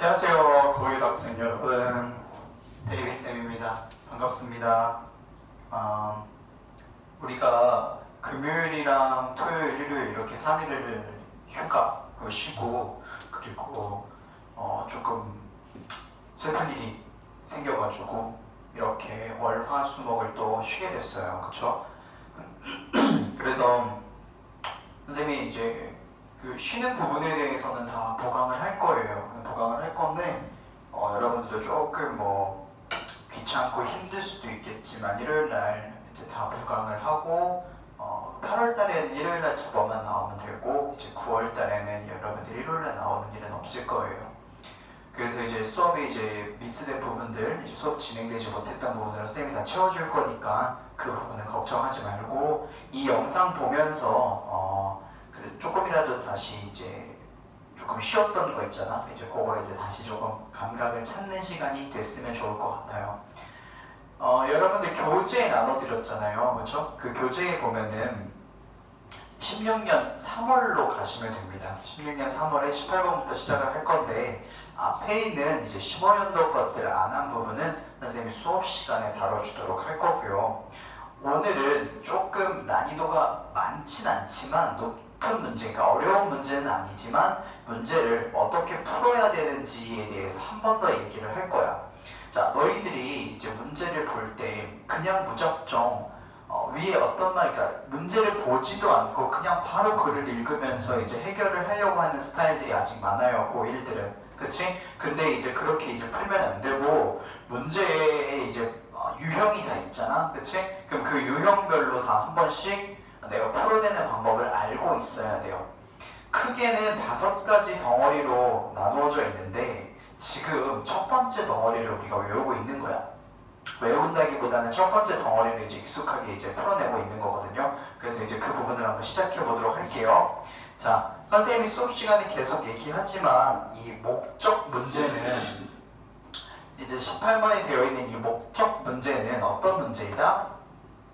안녕하세요, 고일 학생 여러분. 데이비쌤입니다. 반갑습니다. 우리가 금요일이랑 토요일, 일요일 이렇게 3일을 휴가 쉬고 그리고 조금 슬픈 일이 생겨가지고 이렇게 월, 화, 수, 목을 또 쉬게 됐어요. 그쵸? 그래서 선생님이 이제 그 쉬는 부분에 대해서는 다 보강을 할 거예요. 보강을 할 건데 여러분들도 조금 귀찮고 힘들 수도 있겠지만 일요일 날 이제 다 보강을 하고 8월 달에는 일요일 날 2번만 나오면 되고 이제 9월 달에는 여러분들 일요일 날 나오는 일은 없을 거예요. 그래서 이제 수업이 이제 미스된 부분들, 이제 수업 진행되지 못했던 부분들은 쌤이 다 채워줄 거니까 그 부분은 걱정하지 말고 이 영상 보면서 조금이라도 다시 이제 조금 쉬었던 거 있잖아. 이제 그걸 이제 다시 조금 감각을 찾는 시간이 됐으면 좋을 것 같아요. 여러분들 교재 나눠드렸잖아요. 그렇죠? 그 교재에 보면은 16년 3월로 가시면 됩니다. 16년 3월에 18번부터 시작을 할 건데 앞에 있는 이제 15년도 것들 안 한 부분은 선생님이 수업 시간에 다뤄주도록 할 거고요. 오늘은 조금 난이도가 많진 않지만 높은 문제, 그러니까 어려운 문제는 아니지만 문제를 어떻게 풀어야 되는지에 대해서 한 번 더 얘기를 할 거야. 자, 너희들이 이제 문제를 볼 때 그냥 무작정 위에 어떤 말, 그러니까 문제를 보지도 않고 그냥 바로 글을 읽으면서 이제 해결을 하려고 하는 스타일들이 아직 많아요. 고1들은. 그치? 근데 이제 그렇게 이제 풀면 안 되고 문제에 이제 유형이 다 있잖아. 그치? 그럼 그 유형별로 다 한 번씩 내가 풀어내는 방법을 알고 있어야 돼요. 크게는 5가지 덩어리로 나누어져 있는데 지금 첫 번째 덩어리를 우리가 외우고 있는 거야. 외운다기보다는 첫 번째 덩어리를 이제 익숙하게 이제 풀어내고 있는 거거든요. 그래서 이제 그 부분을 한번 시작해 보도록 할게요. 자, 선생님이 수업 시간에 계속 얘기하지만 이 목적 문제는 이제 18번에 되어 있는 이 목적 문제는 어떤 문제이다?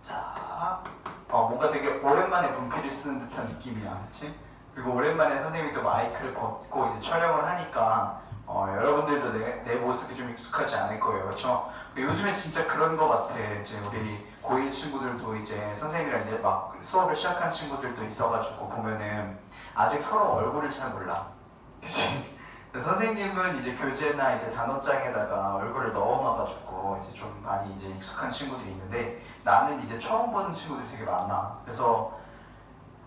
자, 뭔가 되게 오랜만에 문필을 쓰는 듯한 느낌이야, 그렇지? 그리고 오랜만에 선생님이 또 마이크를 벗고 이제 촬영을 하니까 여러분들도 내 모습이 좀 익숙하지 않을 거예요, 그렇죠? 요즘에 진짜 그런 거 같아. 이제 우리 고1 친구들도 이제 선생님이랑 이제 막 수업을 시작한 친구들도 있어가지고 보면은 아직 서로 얼굴을 잘 몰라, 그치? 선생님은 이제 교재나 이제 단어장에다가 얼굴을 넣어놔가지고 이제 좀 많이 이제 익숙한 친구들이 있는데 나는 이제 처음 보는 친구들이 되게 많아. 그래서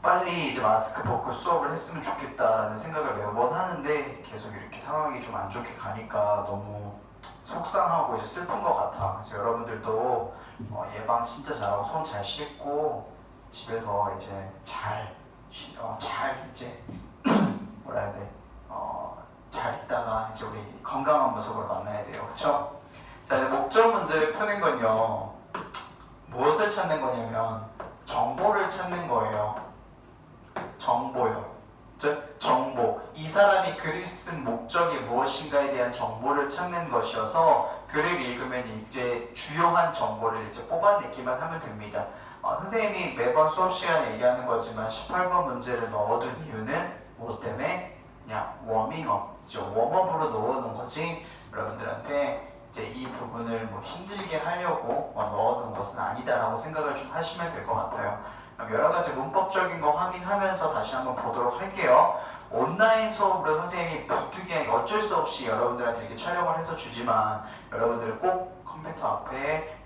빨리 이제 마스크 벗고 수업을 했으면 좋겠다라는 생각을 매번 하는데 계속 이렇게 상황이 좀 안 좋게 가니까 너무 속상하고 이제 슬픈 것 같아. 그래서 여러분들도 예방 진짜 잘하고 손 잘 씻고 집에서 이제 잘 이제 뭐라 해야 돼? 잘 있다가 이제 우리 건강한 모습으로 만나야 돼요. 그렇죠? 자, 이제 목적 문제를 푸는 건요. 무엇을 찾는 거냐면 정보를 찾는 거예요. 정보요. 즉 정보. 이 사람이 글을 쓴 목적이 무엇인가에 대한 정보를 찾는 것이어서 글을 읽으면 이제 주요한 정보를 이제 뽑아내기만 하면 됩니다. 선생님이 매번 수업 시간에 얘기하는 거지만 18번 문제를 넣어둔 이유는 무엇 때문에? 그냥 워밍업, 웜업으로 넣어놓은 거지 여러분들한테 이제 이 부분을 힘들게 하려고 넣어놓은 것은 아니다라고 생각을 좀 하시면 될 것 같아요. 여러 가지 문법적인 거 확인하면서 다시 한번 보도록 할게요. 온라인 수업으로 선생님이 부득이 어쩔 수 없이 여러분들한테 이렇게 촬영을 해서 주지만 여러분들 꼭 컴퓨터 앞에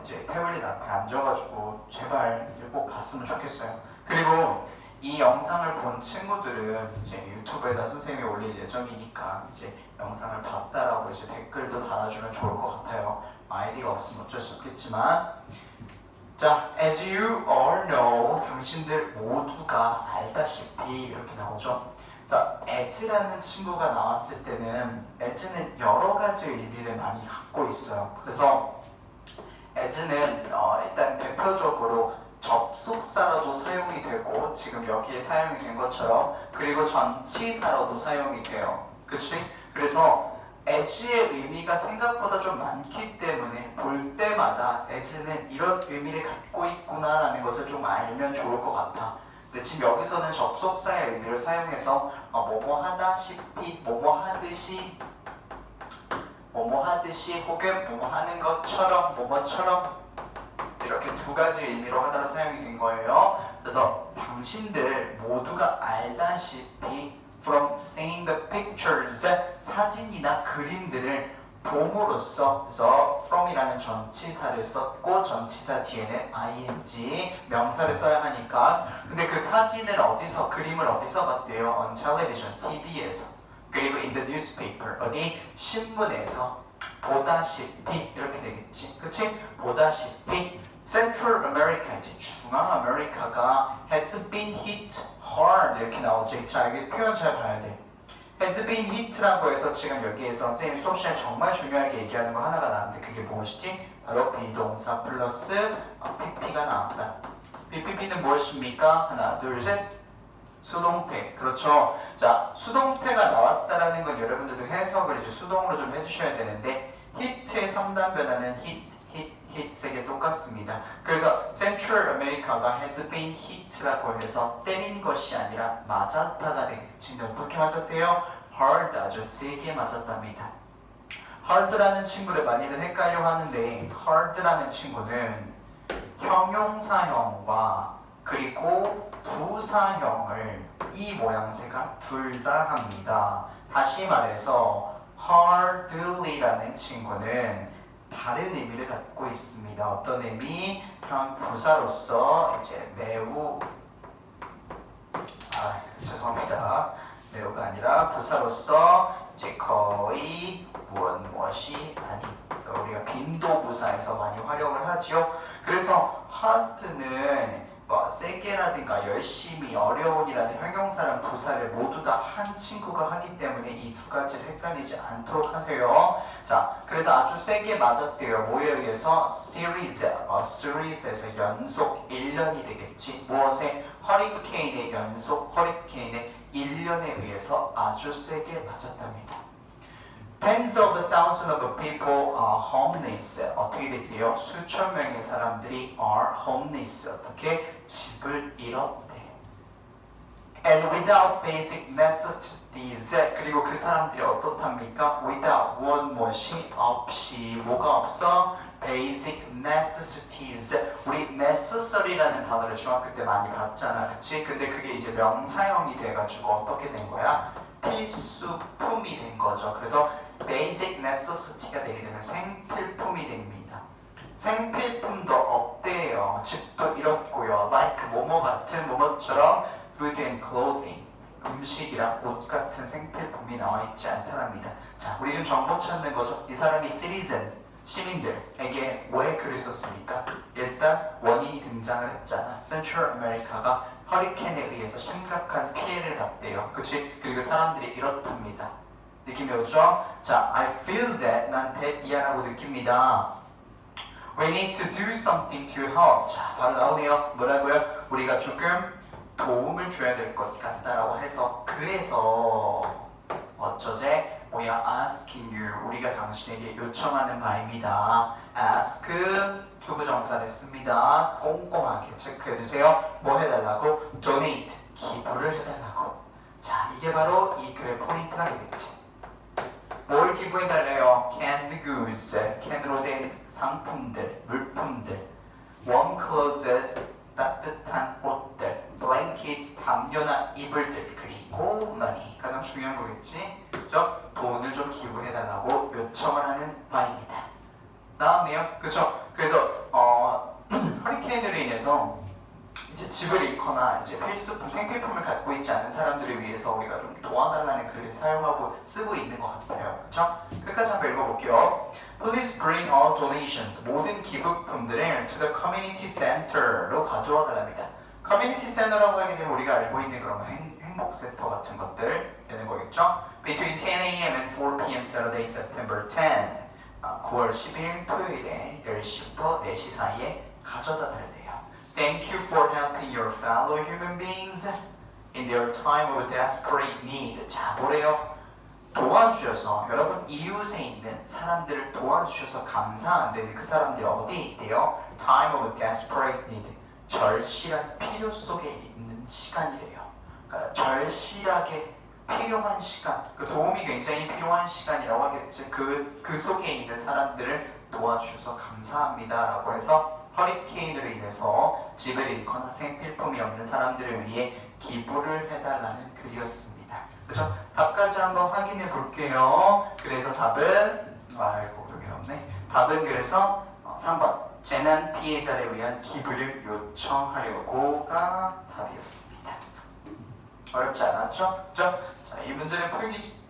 이제 태블릿 앞에 앉아가지고 제발 이제 꼭 봤으면 좋겠어요. 그리고 이 영상을 본 친구들은 이제 유튜브에다 선생님이 올릴 예정이니까 이제 영상을 봤다라고 이제 댓글도 달아주면 좋을 것 같아요. 아이디가 없으면 어쩔 수 없겠지만 자, as you all know, 당신들 모두가 알다시피 이렇게 나오죠. 자, as라는 친구가 나왔을 때는 as는 여러 가지 의미를 많이 갖고 있어요. 그래서 as는 일단 대표적으로 접속사로도 사용이 되고 지금 여기에 사용이 된 것처럼 그리고 전치사로도 사용이 돼요. 그치? 그래서 as의 의미가 생각보다 좀 많기 때문에 볼 때마다 as는 이런 의미를 갖고 있구나라는 것을 좀 알면 좋을 것 같아. 근데 지금 여기서는 접속사의 의미를 사용해서 뭐뭐 하다시피, 뭐뭐 하듯이 뭐뭐 하듯이 혹은 뭐뭐 하는 것처럼 뭐뭐처럼 이렇게 두 가지 의미로 하나로 사용이 된 거예요. 그래서 당신들 모두가 알다시피 from seeing the pictures 사진이나 그림들을 봄으로써 그래서 from이라는 전치사를 썼고 전치사 뒤에는 ing 명사를 써야 하니까 근데 그 사진을 어디서 그림을 어디서 봤대요? on television, TV에서 그리고 in the newspaper 어디? 신문에서 보다시피 이렇게 되겠지 그치? 보다시피 Central America 이제 중앙 아메리카가 has been hit hard 이렇게 나오지 자 여기 표현 잘 봐야 돼 has been hit라고 해서 지금 여기에서 선생님이 수업 시간에 정말 중요하게 얘기하는 거 하나가 나왔는데 그게 무엇이지? 바로 비동사 플러스 pp가 나왔다. pp는 무엇입니까? 하나 둘 셋 수동태 그렇죠. 자 수동태가 나왔다라는 건 여러분들도 해석을 이제 수동으로 좀 해주셔야 되는데 hit의 3단 변화는 hit 세 개 똑같습니다. 그래서 Central America가 has been hit라고 해서 때린 것이 아니라 맞았다가 되겠지. 어떻게 맞았대요? hard 아주 세게 맞았답니다. hard라는 친구를 많이들 헷갈려 하는데 hard라는 친구는 형용사형과 그리고 부사형을 이 모양새가 둘 다 합니다. 다시 말해서 hardly라는 친구는 다른 의미를 갖고 있습니다. 어떤 의미? 형 부사로서 이제 매우 죄송합니다. 매우가 아니라 부사로서 이제 거의 무엇이 아닌 그래서 우리가 빈도부사에서 많이 활용을 하지요. 그래서 hard는 세게라든가 열심히 어려운이라는 형용사랑 부사를 모두 다 한 친구가 하기 때문에 이 두 가지를 헷갈리지 않도록 하세요. 자, 그래서 아주 세게 맞았대요. 뭐에 의해서? series에서 연속 1년이 되겠지. 무엇에? 허리케인의 연속 허리케인의 1년에 의해서 아주 세게 맞았답니다. Tens of thousands of people are homeless. 어떻게 됐대요? 수천 명의 사람들이 are homeless. 어떻게? 집을 잃었대. And without basic necessities. 그리고 그 사람들이 어떻답니까? Without 무엇이 없이 뭐가 없어? Basic necessities. 우리 necessary라는 단어를 중학교 때 많이 봤잖아, 그치? 근데 그게 이제 명사형이 돼가지고 어떻게 된 거야? 필수품이 된 거죠. 그래서 basic necessity가 되게 되면 생필품이 됩니다. 생필품도 없대요. 집도 잃었고요. like 뭐뭐 같은 뭐뭐처럼 food and clothing 음식이랑 옷 같은 생필품이 나와 있지 않다랍니다. 자, 우리 지금 정보 찾는 거죠. 이 사람이 citizen 시민들에게 왜 글을 썼습니까? 일단 원인이 등장을 했잖아. Central America가 허리케인에 의해서 심각한 피해를 봤대요. 그치? 그리고 사람들이 이렇답니다. 느낌이 오죠? 자, I feel that 난 that 느낍니다. We need to do something to help. 자, 바로 나오네요. 뭐라고요? 우리가 조금 도움을 줘야 될 것 같다라고 해서 그래서 어쩌제? We are asking you. 우리가 당신에게 요청하는 바입니다. ask 투부정사를 씁니다. 꼼꼼하게 체크해주세요. 뭐 해달라고? donate 기부를 해달라고. 자, 이게 바로 이 글의 포인트가 되겠지. 뭘 기부해달래요? canned goods, 캔으로 된 상품들, 물품들, warm clothes, 따뜻한 옷들, blankets, 담요나 이불들, 그리고 money, 가장 중요한 거겠지? 그죠? 돈을 좀 기부해달라고 요청을 하는 바입니다. 나왔네요? 그죠? 그래서 허리케인으로 인해서 이제 집을 잃거나 이제 필수품, 생필품을 갖고 있지 않은 사람들을 위해서 우리가 좀 도와달라는 글을 사용하고 쓰고 있는 것 같아요. 그렇죠? 끝까지 한번 읽어볼게요. Please bring all donations. 모든 기부품들을 to the community center로 가져와 달랍니다. 커뮤니티 센터라고 하게 되면 우리가 알고 있는 그런 행복센터 같은 것들 되는 거겠죠? Between 10 a.m. and 4 p.m. Saturday, September 10. 9월 10일 토요일에 10시부터 4시 사이에 가져다 달래요. Thank you for helping your fellow human beings in their time of desperate need. 자, 뭐래요? 도와주셔서 여러분 이웃에 있는 사람들을 도와주셔서 감사한데 그 사람들이 어디에 있대요? Time of desperate need. 절실한 필요 속에 있는 시간이래요. 그러니까 절실하게 필요한 시간, 그 도움이 굉장히 필요한 시간이라고 하겠지. 그 속에 있는 사람들을 도와주셔서 감사합니다라고 해서 허리케인으로 인해서 집을 잃거나 생필품이 없는 사람들을 위해 기부를 해달라는 글이었습니다. 그렇죠? 답까지 한번 확인해 볼게요. 그래서 답은 여기 없네. 답은 그래서 3번 재난 피해자를 위한 기부를 요청하려고가 답이었습니다. 어렵지 않았죠? 그렇죠? 자, 이 문제는 풀기.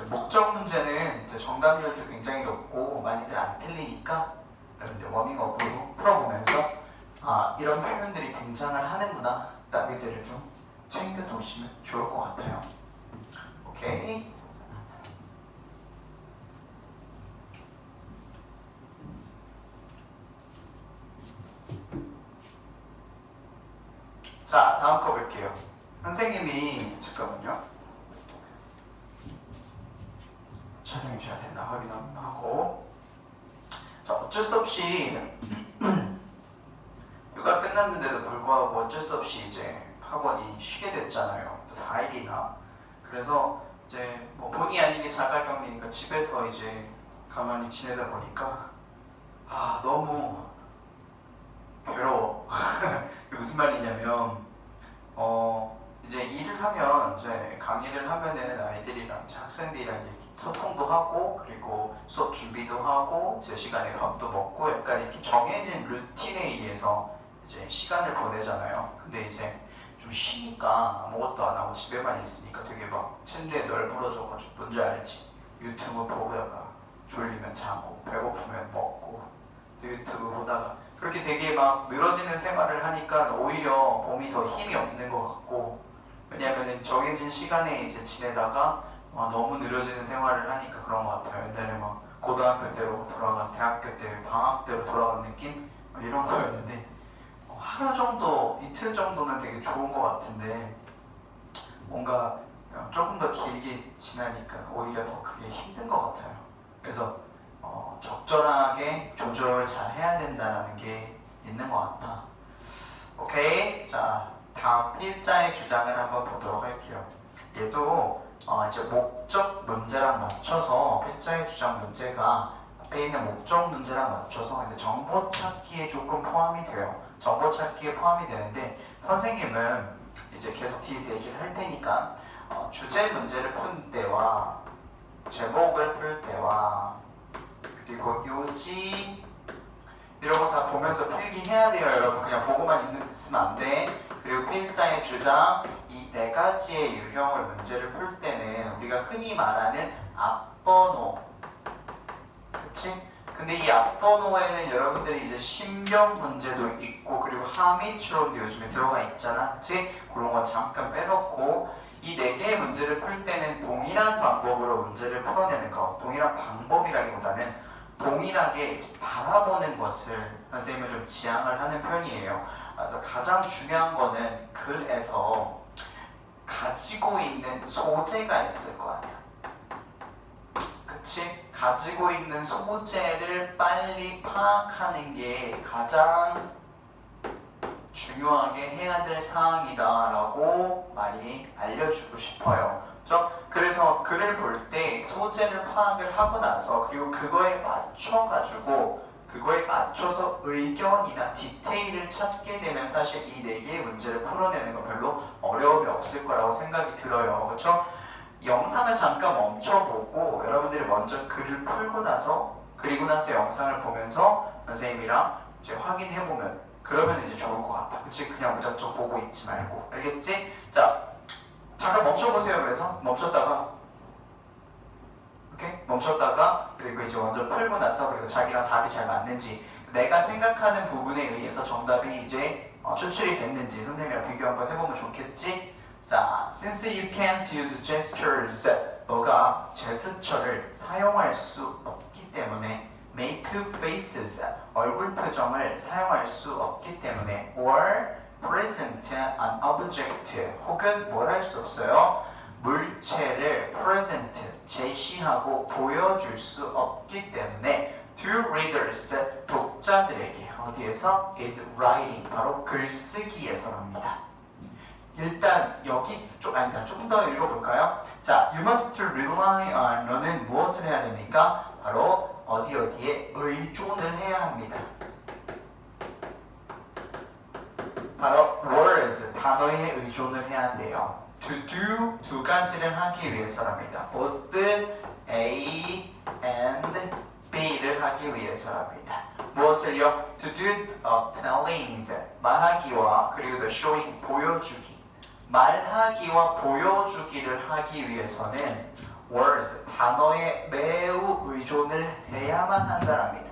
목적 문제는 정답률도 굉장히 높고 많이들 안 틀리니까 여러분들 워밍업으로 풀어보면서 이런 표현들이 등장을 하는구나 따위들을 좀 챙겨 놓으시면 좋을 것 같아요. 오케이. 자, 다음 거 볼게요. 선생님이 잠깐만요. 촬영이 잘 됐나 확인 한번 하고. 자, 어쩔 수 없이 휴가 끝났는데도 불구하고 어쩔 수 없이 이제 학원이 쉬게 됐잖아요. 또 4일이나. 그래서 이제 뭐 본의 아니게 자가격리니까 집에서 이제 가만히 지내다 보니까 너무 괴로워. 무슨 말이냐면 이제 일을 하면 이제 강의를 하면은 아이들이랑 이제 학생들이랑 소통도 하고 그리고 수업 준비도 하고 제 시간에 밥도 먹고 약간 이렇게 정해진 루틴에 의해서 이제 시간을 보내잖아요. 근데 이제 좀 쉬니까 아무것도 안 하고 집에만 있으니까 되게 막 침대에 널브러져가지고 뭔지 알지? 유튜브 보다가 졸리면 자고 배고프면 먹고 또 유튜브 보다가 그렇게 되게 막 늘어지는 생활을 하니까 오히려 몸이 더 힘이 없는 것 같고, 왜냐면은 정해진 시간에 이제 지내다가 너무 늘어지는 생활을 하니까 그런 것 같아요. 옛날에 막 고등학교 때로 돌아가 대학교 때 방학 때로 돌아간 느낌 이런 거였는데 하루 정도 이틀 정도는 되게 좋은 것 같은데 뭔가 조금 더 길게 지나니까 오히려 더 그게 힘든 것 같아요. 그래서 적절하게 조절을 잘 해야 된다는 게 있는 것 같다. 오케이. 자, 다음 필자의 주장을 한번 보도록 할게요. 얘도 이제 목적 문제랑 맞춰서 필자의 주장 문제가 앞에 있는 목적 문제랑 맞춰서 이제 정보 찾기에 조금 포함이 돼요. 정보 찾기에 포함이 되는데 선생님은 이제 계속 뒤에서 얘기를 할 테니까 주제 문제를 푼 때와 제목을 풀 때와 그리고 요지 이런 거 다 보면서 필기해야 돼요. 여러분 그냥 보고만 있으면 안 돼. 그리고 필자의 주장 이 네 가지의 유형을 문제를 풀 때는 우리가 흔히 말하는 앞번호, 그치? 근데 이 앞번호에는 여러분들이 이제 신경 문제도 있고 그리고 함의 추론도 요즘에 들어가 있잖아, 그치? 그런 거 잠깐 빼놓고 이 네 개의 문제를 풀 때는 동일한 방법으로 문제를 풀어내는 거, 동일한 방법이라기보다는 동일하게 바라보는 것을 선생님은 좀 지향을 하는 편이에요. 그래서 가장 중요한 거는 글에서 가지고 있는 소재가 있을 거 아니야. 그치? 가지고 있는 소재를 빨리 파악하는 게 가장 중요하게 해야 될 사항이다라고 많이 알려주고 싶어요. 그래서 글을 볼 때 소재를 파악을 하고 나서 그리고 그거에 맞춰서 의견이나 디테일을 찾게 되면 사실 이 네 개의 문제를 풀어내는 건 별로 어려움이 없을 거라고 생각이 들어요. 그렇죠? 영상을 잠깐 멈춰보고 여러분들이 먼저 글을 풀고 나서 그리고 나서 영상을 보면서 선생님이랑 이제 확인해보면 그러면 이제 좋을 것 같아. 그치? 그냥 무작정 보고 있지 말고. 알겠지? 자, 잠깐 멈춰보세요. 그래서 멈췄다가 오케이? 멈췄다가 그리고 이제 먼저 풀고 나서 그리고 자기랑 답이 잘 맞는지 내가 생각하는 부분에 의해서 정답이 이제 추출이 됐는지 선생님이랑 비교 한번 해보면 좋겠지? 자, since you can't use gestures, 너가 제스처를 사용할 수 없기 때문에 make faces, 얼굴 표정을 사용할 수 없기 때문에 or present an object, 혹은 뭘 할 수 없어요? 물체를 present, 제시하고 보여줄 수 없기 때문에 to readers, 독자들에게 어디에서? in writing, 바로 글쓰기에서입니다. 조금 더 읽어볼까요? 자, you must rely on 너는 무엇을 해야 됩니까? 바로 어디에 의존을 해야 합니다. 바로 words, 단어에 의존을 해야 돼요. To do 두 가지를 하기 위해서랍니다. both A and B를 하기 위해서랍니다. 무엇을요? To do telling, 말하기와 그리고 the showing, 보여주기. 말하기와 보여주기를 하기 위해서는 words, 단어에 매우 의존을 해야만 한다랍니다.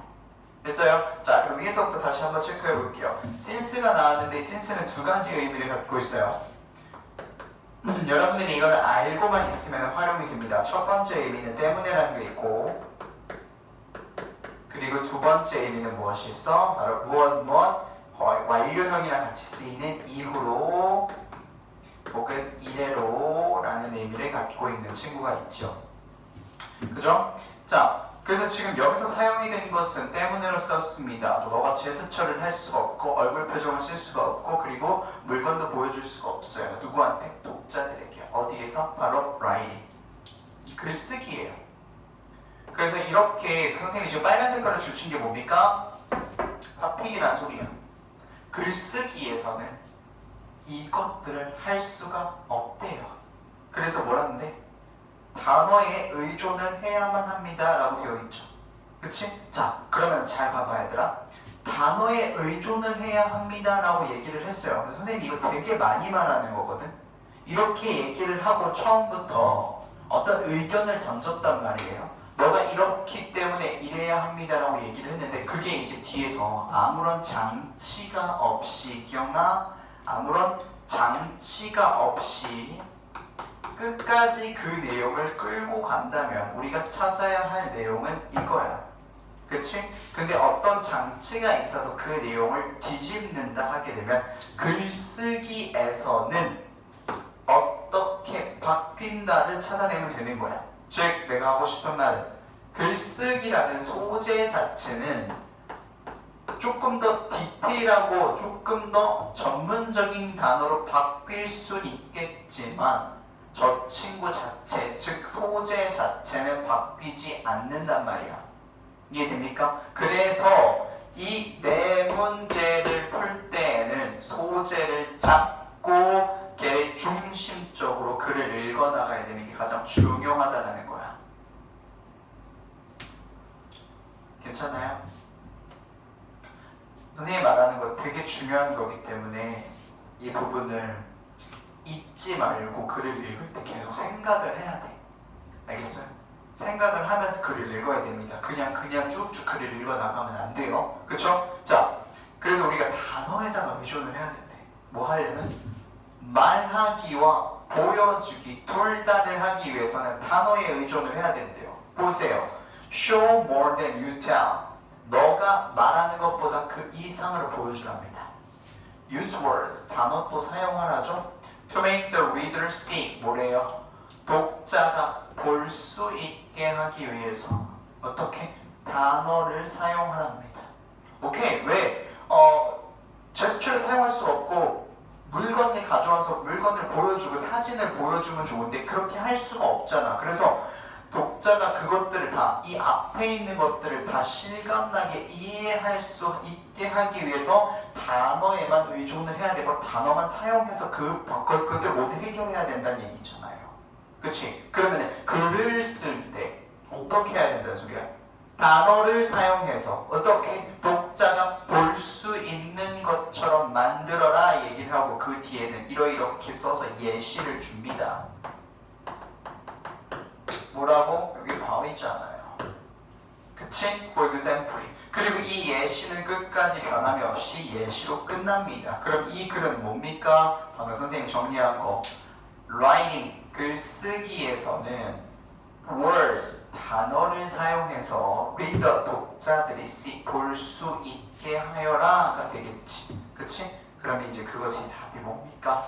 됐어요? 자, 그럼 위에서부터 다시 한번 체크해 볼게요. since가 나왔는데 since는 두 가지 의미를 갖고 있어요. 여러분들이 이걸 알고만 있으면 활용이 됩니다. 첫 번째 의미는 때문에라는 게 있고, 그리고 두 번째 의미는 무엇이 있어? 바로 무엇 완료형이랑 같이 쓰이는 이후로 혹은 이래로 라는 의미를 갖고 있는 친구가 있죠. 그죠? 자, 그래서 지금 여기서 사용이 된 것은 때문에로 썼습니다. 너가 제스처를 할 수가 없고 얼굴 표정을 쓸 수가 없고 그리고 물건도 보여줄 수가 없어요. 누구한테? 독자들에게. 어디에서? 바로 writing. 글쓰기예요. 그래서 이렇게 선생님이 지금 빨간 색깔을 줄친 게 뭡니까? 팝핑이라는 소리야. 글쓰기에서는 이것들을 할 수가 없대요. 그래서 뭐라는데? 단어에 의존을 해야만 합니다 라고 되어 있죠. 그치? 자, 그러면 잘 봐봐 얘들아. 단어에 의존을 해야 합니다 라고 얘기를 했어요. 선생님 이거 되게 많이 말하는 거거든. 이렇게 얘기를 하고 처음부터 어떤 의견을 던졌단 말이에요. 너가 이렇기 때문에 이래야 합니다 라고 얘기를 했는데 그게 이제 뒤에서 아무런 장치가 없이, 기억나? 아무런 장치가 없이 끝까지 그 내용을 끌고 간다면 우리가 찾아야 할 내용은 이거야. 그치? 근데 어떤 장치가 있어서 그 내용을 뒤집는다 하게 되면 글쓰기에서는 어떻게 바뀐다를 찾아내면 되는 거야. 즉 내가 하고 싶은 말은 글쓰기라는 소재 자체는 조금 더 디테일하고 조금 더 전문적인 단어로 바뀔 수 있겠지만 저 친구 자체, 즉 소재 자체는 바뀌지 않는단 말이야. 이해됩니까? 그래서 이 네 문제를 풀 때에는 소재를 잡고 걔를 중심적으로 글을 읽어나가야 되는 게 가장 중요하다는 거야. 괜찮아요? 선생님이 말하는 거 되게 중요한 거기 때문에 이 부분을 잊지 말고 글을 읽을 때 계속 생각을 해야 돼. 알겠어요? 생각을 하면서 글을 읽어야 됩니다. 그냥 쭉쭉 글을 읽어 나가면 안 돼요. 그쵸? 자, 그래서 우리가 단어에다가 의존을 해야 된대. 뭐 하려면? 말하기와 보여주기 둘 다를 하기 위해서는 단어에 의존을 해야 된대요. 보세요. Show more than you tell. 너가 말하는 것보다 그 이상을 보여주랍니다. Use words. 단어 또 사용하라죠. To make the reader see. 뭐래요? 독자가 볼 수 있게 하기 위해서 어떻게? 단어를 사용하랍니다. 오케이? 왜? 제스처를 사용할 수 없고 물건을 가져와서 물건을 보여주고 사진을 보여주면 좋은데 그렇게 할 수가 없잖아. 그래서 독자가 그것들을 다, 이 앞에 있는 것들을 다 실감나게 이해할 수 있게 하기 위해서 단어에만 의존을 해야 되고 단어만 사용해서 그것들 모두 해결해야 된다는 얘기잖아요. 그치? 그러면 글을 쓸 때 어떻게 해야 된다는 소리야? 단어를 사용해서 어떻게 독자가 볼 수 있는 것처럼 만들어라 얘기를 하고 그 뒤에는 이렇게 써서 예시를 줍니다. 뭐라고? 여기 나와 있잖아요. 그치? For example. 그리고 이 예시는 끝까지 변함이 없이 예시로 끝납니다. 그럼 이 글은 뭡니까? 방금 선생님 정리한 거. Writing, 글쓰기에서는 words, 단어를 사용해서 reader, 독자들이 see, 볼 수 있게 하여라가 되겠지. 그치? 그럼 이제 그것이 답이 뭡니까?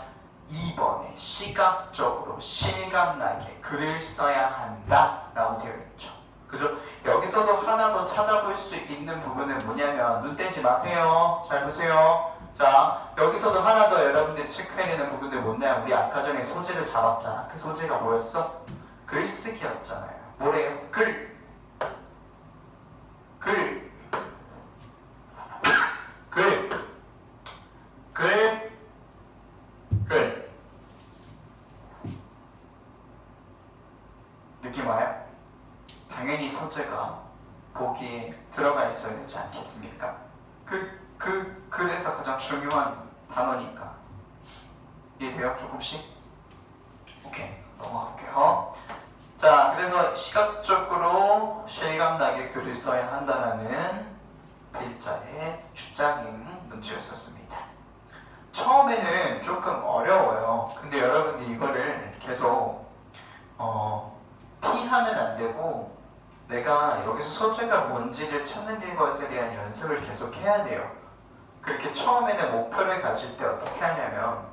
2번에 시각적으로 실감나게 글을 써야 한다 라고 되어 있죠. 그죠? 여기서도 하나 더 찾아볼 수 있는 부분은 뭐냐면 눈 떼지 마세요. 잘 보세요. 자, 여기서도 하나 더 여러분들이 체크해야 되는 부분들 뭐냐? 우리 아까 전에 소재를 잡았잖아. 그 소재가 뭐였어? 글쓰기였잖아요. 뭐래요? 글. 글. 글. 글. 글. 느낌 와요? 당연히 소재가 보기에 들어가 있어야 되지 않겠습니까? 그래서 가장 중요한 단어니까. 이해돼요? 조금씩? 오케이, 넘어가 볼게요. 자, 그래서 시각적으로 실감나게 글을 써야 한다는 필자의 주장인 문제였었습니다. 처음에는 조금 어려워요. 근데 여러분들 이거를 계속 피하면 안 되고 내가 여기서 소재가 뭔지를 찾는 것에 대한 연습을 계속 해야 돼요. 그렇게 처음에는 목표를 가질 때 어떻게 하냐면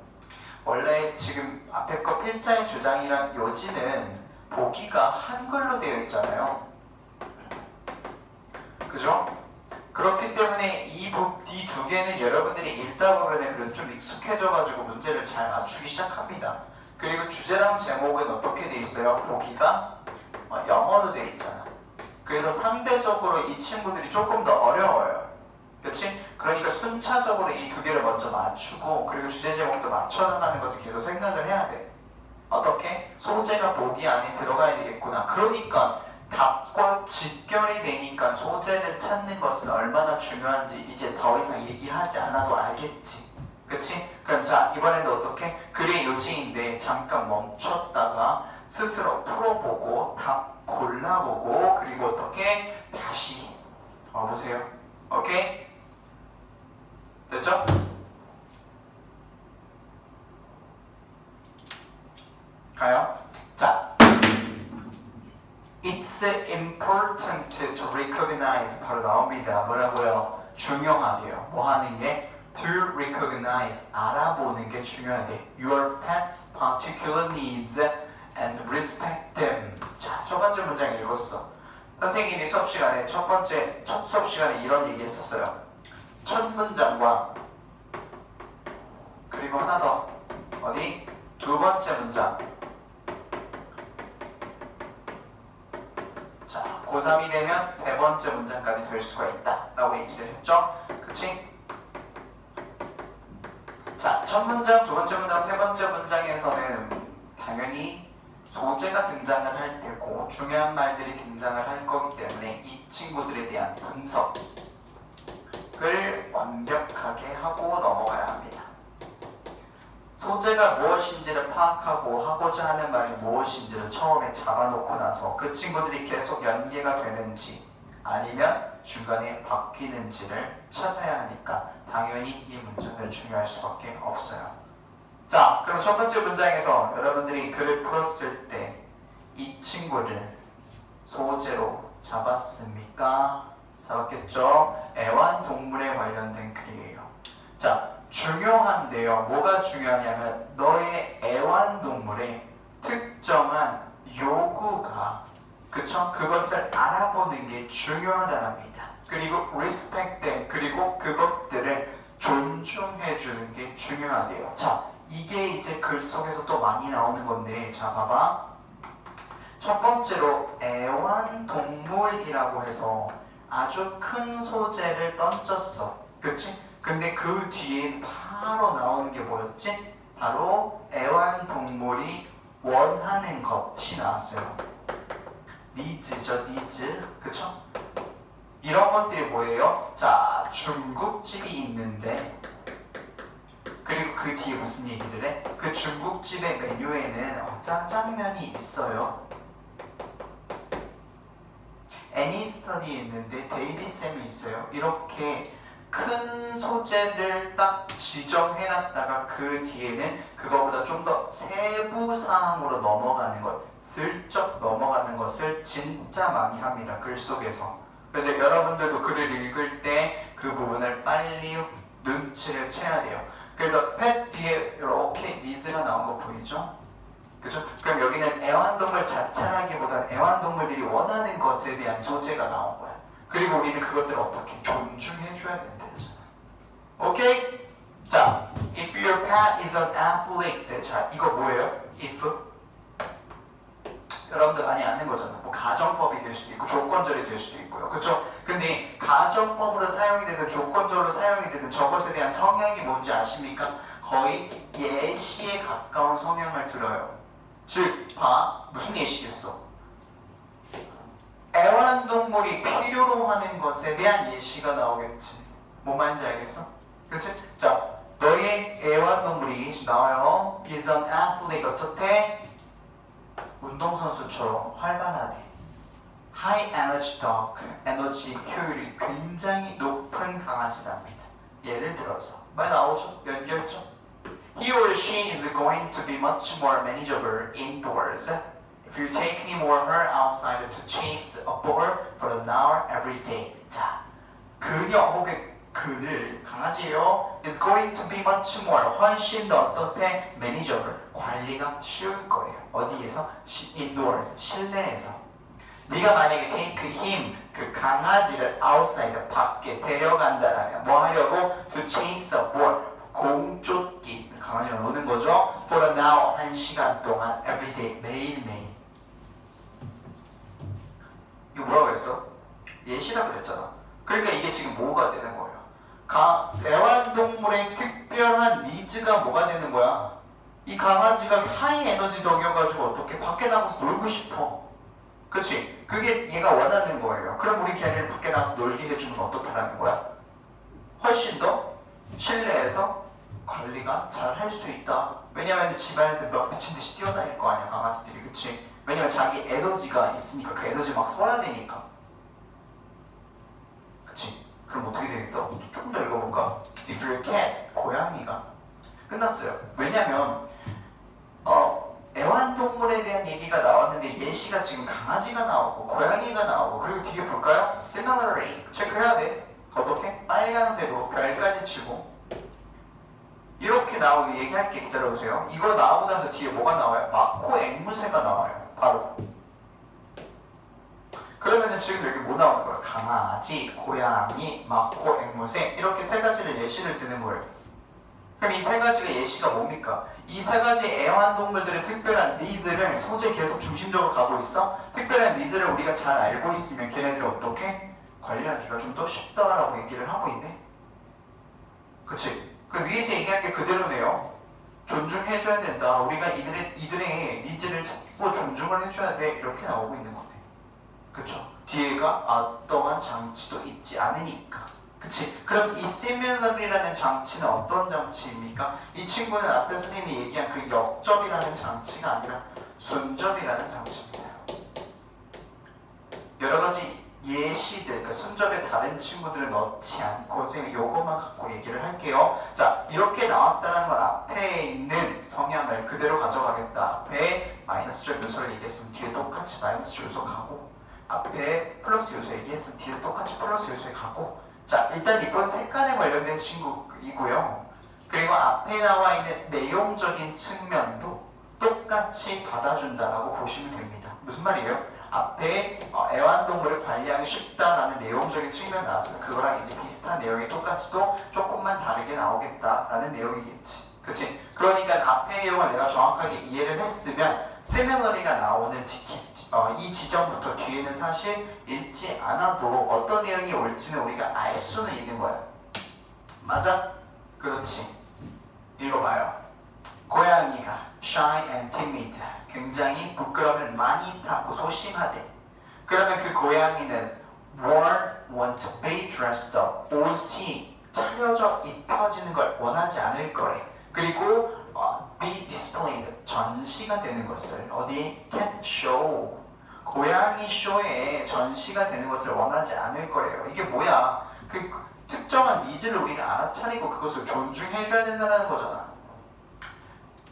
원래 지금 앞에 거 필자의 주장이랑 요지는 보기가 한글로 되어 있잖아요. 그죠? 그렇기 때문에 이 두 개는 여러분들이 읽다 보면 그래도 좀 익숙해져가지고 문제를 잘 맞추기 시작합니다. 그리고 주제랑 제목은 어떻게 되어 있어요? 보기가 영어로 되어 있잖아. 그래서 상대적으로 이 친구들이 조금 더 어려워요. 그치? 그러니까 순차적으로 이 두 개를 먼저 맞추고 그리고 주제 제목도 맞춰나가는 것을 계속 생각을 해야 돼. 어떻게? 소재가 보기 안에 들어가야 되겠구나. 그러니까 답과 직결이 되니까 소재를 찾는 것은 얼마나 중요한지 이제 더 이상 얘기하지 않아도 알겠지. 그치? 그럼 자, 이번에도 어떻게? 글의 요지인데 잠깐 멈췄다가 스스로 풀어보고 답 골라보고 그리고 어떻게? 다시 와보세요. 오케이? 됐죠? 가요? 자, It's important to recognize 바로 나옵니다. 뭐라고요? 중요하대요. 뭐 하는 게? To recognize, 알아보는 게 중요하대. Your pet's particular needs and respect them. 자, 첫 번째 문장 읽었어. 선생님이 수업 시간에 첫 수업 시간에 이런 얘기 했었어요. 첫 문장과 그리고 하나 더 어디? 두 번째 문장. 자, 고3이 되면 세 번째 문장까지 될 수가 있다 라고 얘기를 했죠. 그치? 자, 첫 문장, 두 번째 문장, 세 번째 문장에서는 당연히 소재가 등장을 할 테고 중요한 말들이 등장을 할 거기 때문에 이 친구들에 대한 분석을 완벽하게 하고 넘어가야 합니다. 소재가 무엇인지를 파악하고 하고자 하는 말이 무엇인지를 처음에 잡아놓고 나서 그 친구들이 계속 연계가 되는지 아니면 중간에 바뀌는지를 찾아야 하니까 당연히 이 문장은 중요할 수밖에 없어요. 자, 그럼 첫 번째 문장에서 여러분들이 글을 풀었을 때 이 친구를 소재로 잡았습니까? 잡았겠죠? 애완동물에 관련된 글이에요. 자, 중요한데요. 뭐가 중요하냐면 너의 애완동물의 특정한 요구가 그쵸? 그것을 알아보는 게 중요하다는 겁니다. 그리고 respect them, 그리고 그것들을 존중해 주는 게 중요하대요. 자, 이게 이제 글 속에서 또 많이 나오는 건데 자, 봐봐. 첫 번째로 애완동물이라고 해서 아주 큰 소재를 던졌어. 그치? 근데 그 뒤에 바로 나오는 게 뭐였지? 바로 애완동물이 원하는 것이 나왔어요. 니즈죠, 니즈. 그쵸? 이런 것들이 뭐예요? 자, 중국집이 있는데 그리고 그 뒤에 무슨 얘기를 해? 그 중국집의 메뉴에는 짜장면이 있어요. 애니스턴이 있는데 데이비쌤이 있어요. 이렇게 큰 소재를 딱 지정해놨다가 그 뒤에는 그거보다 좀 더 세부 사항으로 넘어가는 것, 슬쩍 넘어가는 것을 진짜 많이 합니다. 글 속에서. 그래서 여러분들도 글을 읽을 때 그 부분을 빨리 눈치를 채야 돼요. 그래서 pet 뒤에 이렇게 needs가 나온 거 보이죠? 그죠? 그럼 여기는 애완동물 자체라기보다는 애완동물들이 원하는 것에 대한 소재가 나온 거야. 그리고 우리는 그것들을 어떻게 존중해줘야 된다잖아. 오케이? 자, if your pet is an athlete. 자, 이거 뭐예요? if. 여러분들 많이 아는 거잖아. 뭐 가정법이 될 수도 있고 조건절이 될 수도 있고요. 그렇죠? 근데 가정법으로 사용이 되든 조건절로 사용이 되든 저것에 대한 성향이 뭔지 아십니까? 거의 예시에 가까운 성향을 들어요. 즉, 무슨 예시겠어? 애완동물이 필요로 하는 것에 대한 예시가 나오겠지. 뭔 말인지 알겠어? 그렇지? 자, 너의 애완동물이 나와요. is an athlete. 어떻대? 운동선수처럼 활발하대. high energy dog. 에너지 효율이 굉장히 높은 강아지랍니다. 예를 들어서 말 나오죠? 연결점. He or she is going to be much more manageable indoors if you take him or her outside to chase a ball for an hour every day. 자, 그녀 혹은 그들 강아지요 is going to be much more 훨씬 더 어떻게 manageable 관리가 쉬울 거예요. 어디에서? indoors 실내에서. 네가 만약에 take him 그 강아지를 outside 밖에 데려간다라면 뭐 하려고? to chase a ball 공 쫓기 강아지랑 노는 거죠. for an hour 1시간 동안 every day 매일매일. 이거 뭐라고 했어? 예시라 그랬잖아. 그러니까 이게 지금 뭐가 되는 거예요? 애완동물의 특별한 니즈가 뭐가 되는 거야? 이 강아지가 하이 에너지 덕여가지고 어떻게 밖에 나가서 놀고 싶어. 그치? 그게 얘가 원하는 거예요. 그럼 우리 걔를 밖에 나가서 놀게 해주면 어떻다라는 거야? 훨씬 더 실내에서 관리가 잘 할 수 있다. 왜냐면 집안에서 막 미친 듯이 뛰어다닐 거 아니야 강아지들이. 그치? 왜냐면 자기 에너지가 있으니까 그 에너지 막 써야 되니까. 그치? 그럼 어떻게 되겠다? 조금 더 읽어볼까? If your cat, 고양이가 끝났어요. 왜냐면 애완동물에 대한 얘기가 나왔는데 예시가 지금 강아지가 나오고 고양이가 나오고 그리고 뒤에 볼까요? Similarly 체크해야 돼. 어떻게? 빨간색으로 별까지 치고 이렇게 나오고 얘기할게. 기다려보세요. 이거 나오고 나서 뒤에 뭐가 나와요? 마코 앵무새가 나와요. 바로. 그러면은 지금 여기 뭐 나오는 거야? 강아지, 고양이, 마코, 앵무새 이렇게 세 가지를 예시를 드는 거예요. 그럼 이 세 가지가 예시가 뭡니까? 이 세 가지 애완동물들의 특별한 니즈를 소재 계속 중심적으로 가고 있어? 특별한 니즈를 우리가 잘 알고 있으면 걔네들을 어떻게? 관리하기가 좀 더 쉽다라고 얘기를 하고 있네. 그치? 그 위에서 얘기한 게 그대로네요. 존중해줘야 된다. 우리가 이들의 니즈를 찾고 존중을 해줘야 돼. 이렇게 나오고 있는 거네. 그쵸? 뒤에가 어떠한 장치도 있지 않으니까. 그치? 그럼 이 similar이라는 장치는 어떤 장치입니까? 이 친구는 앞에 선생님이 얘기한 그 역접이라는 장치가 아니라 순접이라는 장치입니다. 여러 가지 예시들, 그러니까 순접에 다른 친구들을 넣지 않고 선생님이 요것만 갖고 얘기를 할게요. 자, 이렇게 나왔다는 건 앞에 있는 성향을 그대로 가져가겠다. 앞에 마이너스적 요소를 얘기했으면 뒤에 똑같이 마이너스 요소 가고 앞에 플러스 요소 얘기했으면 뒤에 똑같이 플러스 요소에 가고. 자, 일단 이건 색깔에 관련된 친구이고요. 그리고 앞에 나와 있는 내용적인 측면도 똑같이 받아준다라고 보시면 됩니다. 무슨 말이에요? 앞에 애완동물을 관리하기 쉽다라는 내용적인 측면 나왔으면 그거랑 이제 비슷한 내용이 똑같이도 조금만 다르게 나오겠다라는 내용이겠지. 그치? 그러니까 앞의 내용을 내가 정확하게 이해를 했으면 similarly가 나오는 이 지점부터 뒤에는 사실 읽지 않아도 어떤 내용이 올지는 우리가 알 수는 있는 거야. 맞아? 그렇지. 읽어봐요. 고양이가 shy and timid, 굉장히 부끄러움을 많이 타고 소심하대. 그러면 그 고양이는 want to be dressed up, 옷이 차려져 입혀지는 걸 원하지 않을 거래. 그리고 be displayed, 전시가 되는 것을 어디? cat show, 고양이 쇼에 전시가 되는 것을 원하지 않을 거래요. 이게 뭐야? 그 특정한 니즈를 우리가 알아차리고 그것을 존중해줘야 된다는 거잖아.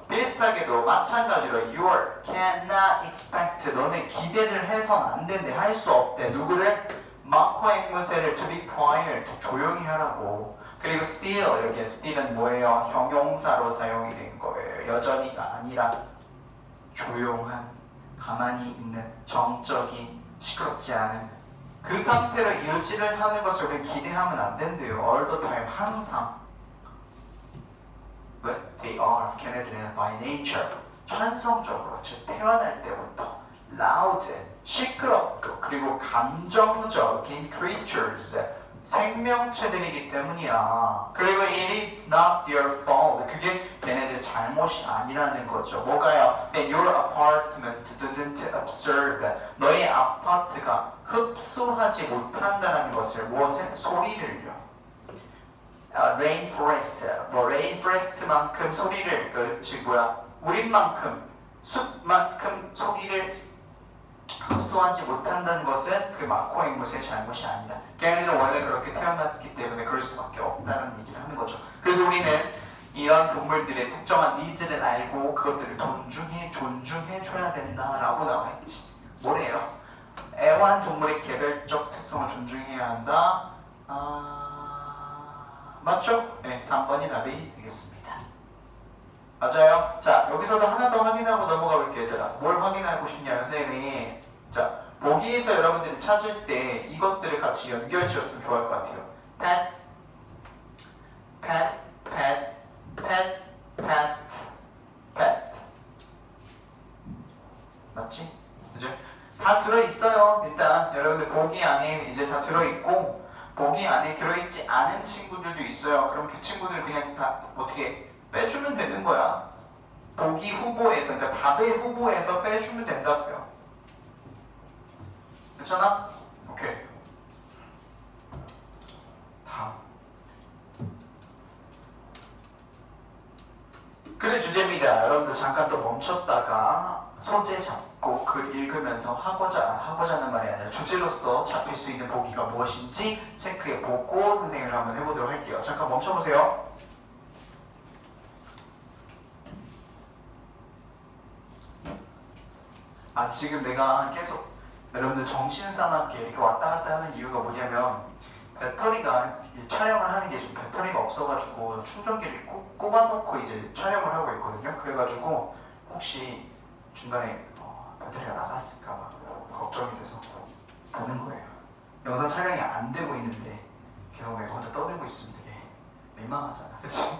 비슷하게도 마찬가지로 you cannot expect, 너네 기대를 해선 안 된대, 할 수 없대. 누구를? 마코 앵무새를 to be quiet, 조용히 하라고. 그리고 still, 여기에 still은 뭐예요? 형용사로 사용이 된 거예요. 여전히가 아니라 조용한, 가만히 있는, 정적인, 시끄럽지 않은 그 상태로 유지를 하는 것을 우리는 기대하면 안 된대요. all the time, 항상. 왜? They are. 걔네들은 by nature. 천성적으로, 즉 태어날 때부터 loud, 시끄럽고 그리고 감정적인 creatures, 생명체들이기 때문이야. 그리고 it is not their fault. 그게 걔네들 잘못이 아니라는 거죠. 뭐가요? That your apartment doesn't observe. 너의 아파트가 흡수하지 못한다는 것을 무엇을? 소리를요. rainforest, rainforest만큼 소리를, 즉 우린만큼 숲만큼 소리를 흡수하지 못한다는 것은 그 마코 앵무새의 잘못이 아니다. 걔네들은 원래 그렇게 태어났기 때문에 그럴 수밖에 없다는 얘기를 하는 거죠. 그래서 우리는 이런 동물들의 특정한 니즈를 알고 그것들을 존중해 줘야 된다라고 나와 있지. 뭐래요? 애완 동물의 개별적 특성을 존중해야 한다. 맞죠? 네, 3번이 답이 되겠습니다. 맞아요. 자, 여기서도 하나 더 확인하고 넘어가 볼게요, 얘들아. 뭘 확인하고 싶냐면 선생님이 자, 보기에서 여러분들이 찾을 때 이것들을 같이 연결 지었으면 좋을 것 같아요. pet, pet, pet, pet, pet, pet. 맞지? 그죠? 다 들어있어요. 일단 여러분들 보기 안에 이제 다 들어있고 보기 안에 들어있지 않은 친구들도 있어요. 그럼 그 친구들 그냥 다 어떻게 빼주면 되는 거야. 보기 후보에서, 그러니까 답의 후보에서 빼주면 된다고요. 괜찮아? 오케이. 다음. 글의 주제입니다. 여러분들 잠깐 또 멈췄다가 소재 잡고 글 읽으면서 하고자 하는 말이 아니라 주제로서 잡힐 수 있는 보기가 무엇인지 체크해 보고 선생님을 한번 해보도록 할게요. 잠깐 멈춰보세요. 지금 내가 계속 여러분들 정신사납게 이렇게 왔다 갔다 하는 이유가 뭐냐면 배터리가 촬영을 하는 게 좀 배터리가 없어가지고 충전기를 꼽아놓고 이제 촬영을 하고 있거든요. 그래가지고 혹시 중간에 배터리가 나갔을까봐 걱정이 돼서 보는 거예요. 영상 촬영이 안 되고 있는데 계속 내가 혼자 떠들고 있으면 되게 민망하잖아. 그치?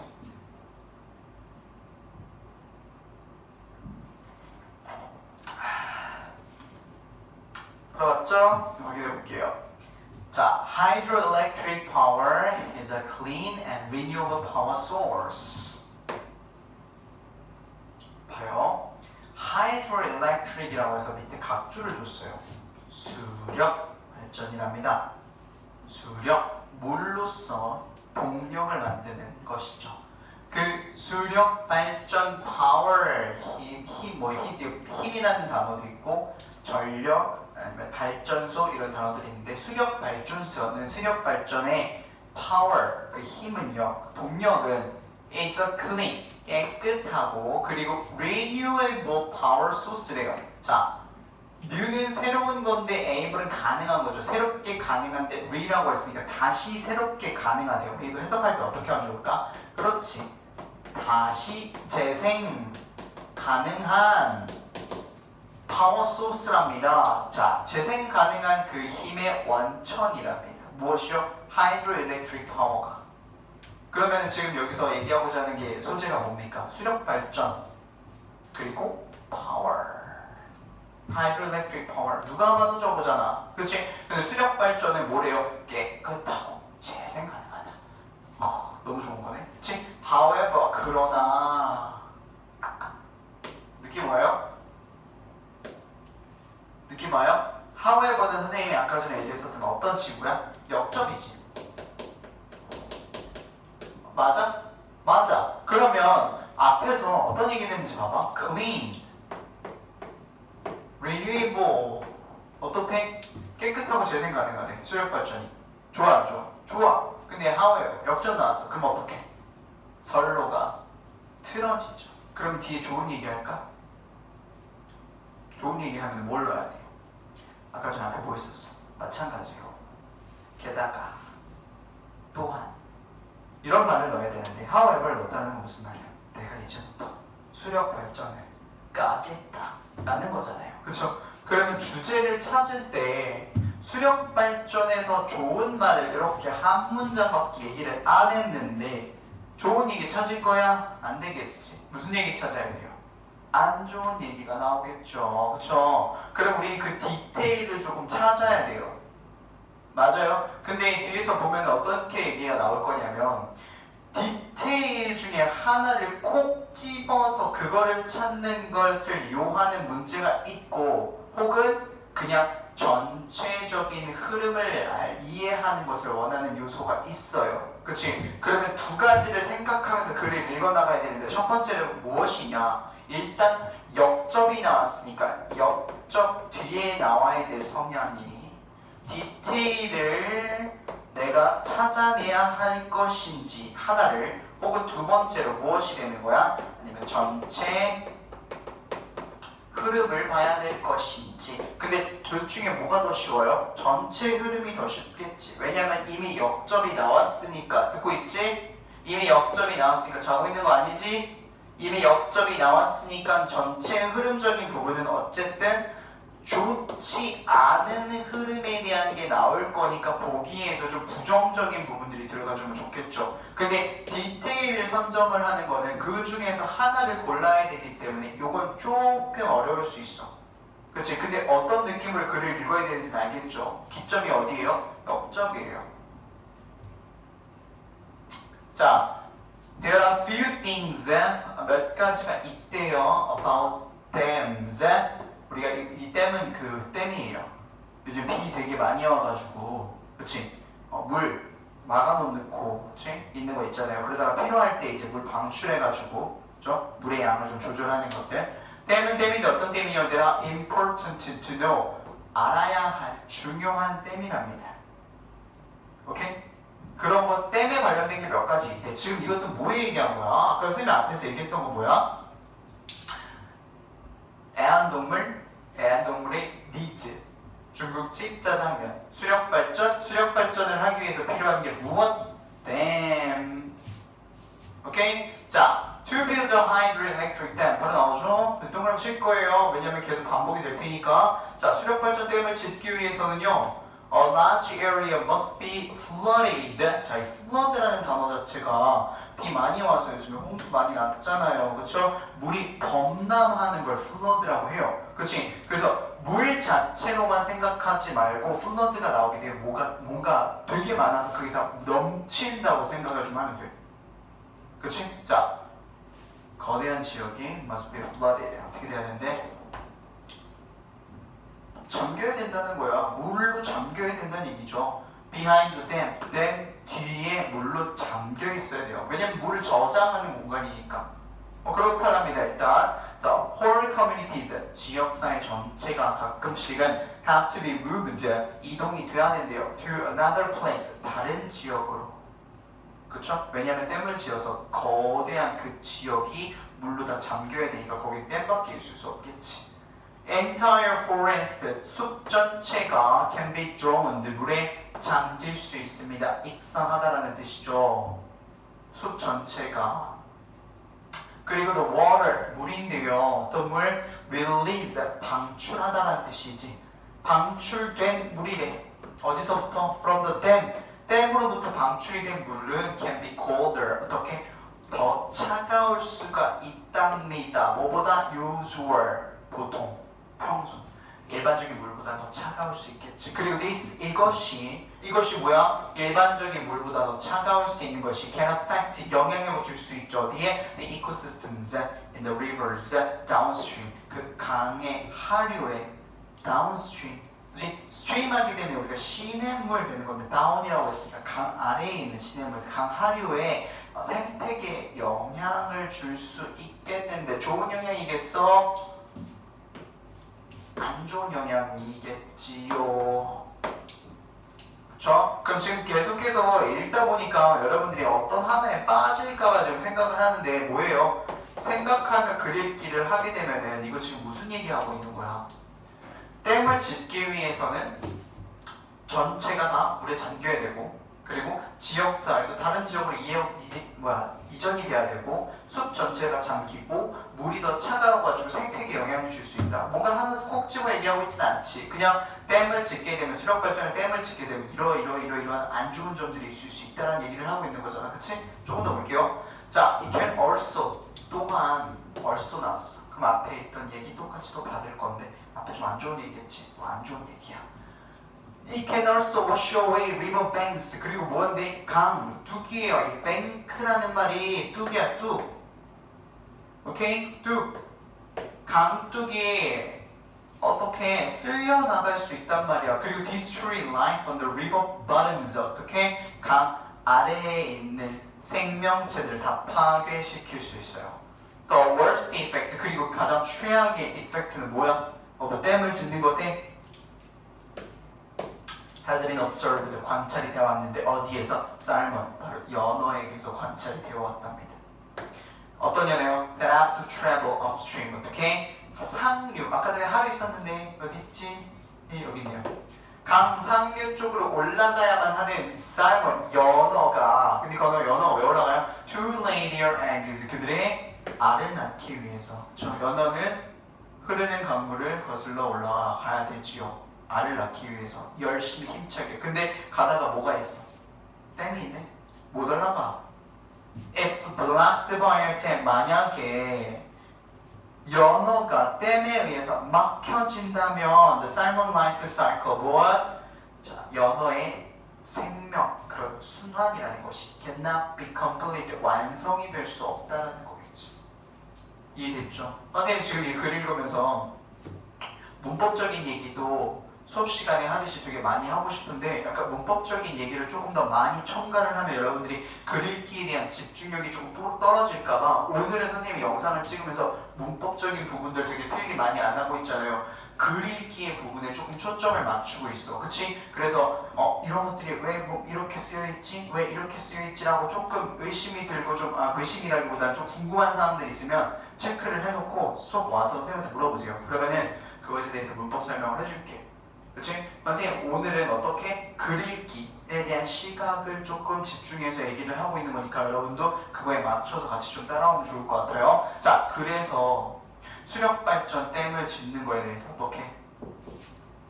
들어봤죠? 확인해 볼게요. 자, hydroelectric power is a clean and renewable power source. 봐요. hydroelectric이라고 해서 밑에 각주를 줬어요. 수력 발전이랍니다. 수력, 물로서 동력을 만드는 것이죠. 그 수력 발전 파워, 힘이라는 단어도 있고 전력, 발전소 이런 단어들이 있는데 수력 발전소는 수력 발전의 power, 그 힘은요, 동력은 it's a clean, 깨끗하고 그리고 renewable power source래요. 자, new는 새로운 건데 able은 가능한 거죠. 새롭게 가능한데 re라고 했으니까 다시 새롭게 가능하대요. 이거 해석할 때 어떻게 하면 좋을까? 그렇지. 다시 재생 가능한 파워 소스랍니다. 자, 재생 가능한 그 힘의 원천이랍니다. 무엇이요? 하이드로엘렉트릭 파워가. 그러면 지금 여기서 얘기하고자 하는 게 소재가 뭡니까? 수력 발전 그리고 파워. 하이드로엘렉트릭 파워. 누가 봐도 저거잖아. 그렇지? 근데 수력 발전은 뭐래요? 깨끗하고 재생 가능하다. 너무 좋은 거네. 그렇지? However, 그러나 느낌 와요? 느낌 와요? However는 선생님이 아까 전에 얘기했었던 어떤 친구야? 역접이지. 맞아? 맞아. 그러면 앞에서 어떤 얘기를 했는지 봐봐. Clean, renewable, 어떻게? 깨끗하고 재생 가능하대. 수력 발전이. 좋아 안 좋아? 좋아. 근데 however, 역접 나왔어. 그럼 어떻게? 선로가 틀어지죠. 그럼 뒤에 좋은 얘기 할까? 좋은 얘기 하면 뭘 넣어야 돼요? 아까 전 앞에 보였었어. 마찬가지로 게다가 또한 이런 말을 넣어야 되는데 however를 넣었다는 건 무슨 말이야? 내가 이제부터 수력 발전을 까겠다 라는 거잖아요. 그쵸? 그러면 주제를 찾을 때 수력 발전에서 좋은 말을 이렇게 한 문장밖에 얘기를 안 했는데 좋은 얘기 찾을 거야? 안 되겠지. 무슨 얘기 찾아야 돼요? 안 좋은 얘기가 나오겠죠. 그쵸? 그럼 우리 그 디테일을 조금 찾아야 돼요. 맞아요? 근데 뒤에서 보면 어떻게 얘기가 나올 거냐면 디테일 중에 하나를 콕 집어서 그거를 찾는 것을 요하는 문제가 있고 혹은 그냥 전체적인 흐름을 이해하는 것을 원하는 요소가 있어요. 그치? 그러면 두 가지를 생각하면서 글을 읽어나가야 되는데 첫 번째는 무엇이냐? 일단 역접이 나왔으니까 역접 뒤에 나와야 될 성향이 디테일을 내가 찾아내야 할 것인지 하나를 혹은 두 번째로 무엇이 되는 거야? 아니면 전체 흐름을 봐야 될 것인지. 근데 둘 중에 뭐가 더 쉬워요? 전체 흐름이 더 쉽겠지. 왜냐면 이미 역접이 나왔으니까. 듣고 있지? 이미 역접이 나왔으니까 자고 있는 거 아니지? 이미 역접이 나왔으니까 전체 흐름적인 부분은 어쨌든 좋지 않은 흐름에 대한 게 나올 거니까 보기에도 좀 부정적인 부분들이 들어가주면 좋겠죠. 근데 디테일을 선정을 하는 거는 그 중에서 하나를 골라야 되기 때문에 이건 조금 어려울 수 있어. 그치? 근데 어떤 느낌으로 글을 읽어야 되는지는 알겠죠? 기점이 어디예요? 역접이에요. 자, there are few things 몇 가지가 있대요 about them. 우리가 이 댐은 그 댐이에요. 요즘 비 되게 많이 와가지고, 그치? 물 막아놓고, 그치? 있는 거 있잖아요. 그러다가 필요할 때 이제 물 방출해가지고, 그죠? 물의 양을 좀 조절하는 것들. 댐은 댐인데 어떤 댐이냐면, they are important to know. 알아야 할 중요한 댐이랍니다. 오케이? 그런 거 댐에 관련된 게 몇 가지 있대. 지금 이것도 뭐 얘기한 거야? 아까 선생님 앞에서 얘기했던 거 뭐야? 애완동물의 니즈, 중국집 짜장면, 수력발전을 하기 위해서 필요한 게 무엇? 댐. 오케이? 자, to build a hydroelectric dam. 바로 나오죠? 동그라미 칠 거예요. 왜냐면 계속 반복이 될 테니까. 자, 수력발전 댐을 짓기 위해서는요, a large area must be flooded. 자, 이 flood라는 단어 자체가 비 많이 와서 요즘에 홍수 많이 났잖아요. 그쵸? 물이 범람하는 걸 flood라고 해요. 그치? 그래서 물 자체로만 생각하지 말고 flood가 나오게 되면 뭔가 되게 많아서 그게 다 넘친다고 생각을 좀 하면 돼. 그치? 자, 거대한 지역이 must be flooded. 어떻게 돼야 되는데? 잠겨야 된다는 거야. 물로 잠겨야 된다는 얘기죠. Behind the dam. dam 뒤에 물로 잠겨 있어야 돼요. 왜냐면 물을 저장하는 공간이니까. 그렇답니다. 일단 so, whole communities, 지역사회 전체가 가끔씩은 have to be moved, 이동이 돼야 된대요. to another place, 다른 지역으로. 그쵸? 왜냐면 댐을 지어서 거대한 그 지역이 물로 다 잠겨야 되니까 거기 댐밖에 있을 수 없겠지. Entire forest, 숲 전체가 can be drowned, 물에 잠길 수 있습니다. 익사하다라는 뜻이죠. 숲 전체가. 그리고 the water, 물인데요. 또 물 release, 방출하다라는 뜻이지. 방출된 물이래. 어디서부터? From the dam. 댐으로부터 방출이 된 물은 can be colder. 어떻게? 더 차가울 수가 있답니다. 뭐보다 usual, 보통, 평소. 일반적인 물보다 더 차가울 수 있겠지. 그리고 이것이 뭐야? 일반적인 물보다 더 차가울 수 있는 것이 can affect, 영향을 줄 수 있죠. 어디에? The ecosystems in the rivers downstream. 그 강의 하류에 downstream. stream 하게 되면 우리가 시냇물 되는 건데 down이라고 했으니까 강 아래에 있는 시냇물, 강 하류에 생태계에 영향을 줄 수 있겠는데 좋은 영향이겠어? 안 좋은 영향이겠지요. 그쵸? 그럼 지금 계속해서 읽다 보니까 여러분들이 어떤 하나에 빠질까봐 지금 생각을 하는데 뭐예요? 생각하며 글 읽기를 하게 되면은 이거 지금 무슨 얘기하고 있는 거야? 댐을 짓기 위해서는 전체가 다 물에 잠겨야 되고 그리고 지역도 알고 다른 지역으로 이전이 돼야 되고 숲 전체가 잠기고 물이 더 차가워가지고 생태계에 영향을 줄 수 있다. 뭔가 하나에서 콕 집어 얘기하고 있지는 않지. 그냥 댐을 짓게 되면 수력 발전에 댐을 짓게 되면 이러한 안 좋은 점들이 있을 수 있다는 얘기를 하고 있는 거잖아. 그치? 조금 더 볼게요. 자, it can also 또한 also 나왔어. 그럼 앞에 있던 얘기 똑같이 또 받을 건데 앞에 좀 안 좋은 얘기겠지? 뭐 안 좋은 얘기야. It can also wash away river banks. 그리고 뭔데? 강, 뚝이에요. 이 bank라는 말이 뚝이야, 뚝. 오케이? 뚝. 강뚝이 어떻게 쓸려 나갈 수 있단 말이야. 그리고 destroy life on the river bottoms. 어떻게? 강 아래에 있는 생명체들 다 파괴시킬 수 있어요. The worst effect. 그리고 가장 최악의 effect는 뭐야? 댐을 짓는 것에 has been observed. 관찰이 되어 왔는데 어디에서? 살몬, 바로 연어에게서 관찰이 되어 왔답니다. 어떤 연어요? That have to travel upstream. 어떻게? 상류. 아까 전에 하루 있었는데 어디 있지? 여기 있네요. 강 상류 쪽으로 올라가야만 하는 살몬, 연어가. 근데 그 연어가 왜 올라가요? To lay their eggs. 그들의 알을 낳기 위해서. 저 연어는 흐르는 강물을 거슬러 올라가야 되지요. 알을 낳기 위해서 열심히 힘차게. 근데 가다가 뭐가 있어? 댐이 있네. 못 올라가. If blocked by a dam. 만약에 연어가 댐에 의해서 막혀진다면 the salmon life cycle 무엇? 자, 연어의 생명 그런 순환이라는 것이 cannot be complete. 완성이 될 수 없다는 거겠지. 이해됐죠? 선생님 지금 이 글 읽으면서 문법적인 얘기도 수업 시간에 하듯이 되게 많이 하고 싶은데 약간 문법적인 얘기를 조금 더 많이 첨가를 하면 여러분들이 글 읽기에 대한 집중력이 조금 떨어질까봐 오늘은 선생님이 영상을 찍으면서 문법적인 부분들 되게 필기 많이 안 하고 있잖아요. 글 읽기의 부분에 조금 초점을 맞추고 있어. 그치? 그래서 이런 것들이 왜 뭐 이렇게 쓰여있지? 왜 이렇게 쓰여있지라고 조금 의심이 들고 좀 의심이라기보다는 좀 궁금한 사항들 있으면 체크를 해놓고 수업 와서 선생님한테 물어보세요. 그러면은 그것에 대해서 문법 설명을 해줄게. 그치? 선생님 오늘은 어떻게 글 읽기에 대한 시각을 조금 집중해서 얘기를 하고 있는 거니까 여러분도 그거에 맞춰서 같이 좀 따라오면 좋을 것 같아요. 자, 그래서 수력발전 댐을 짓는 거에 대해서 어떻게?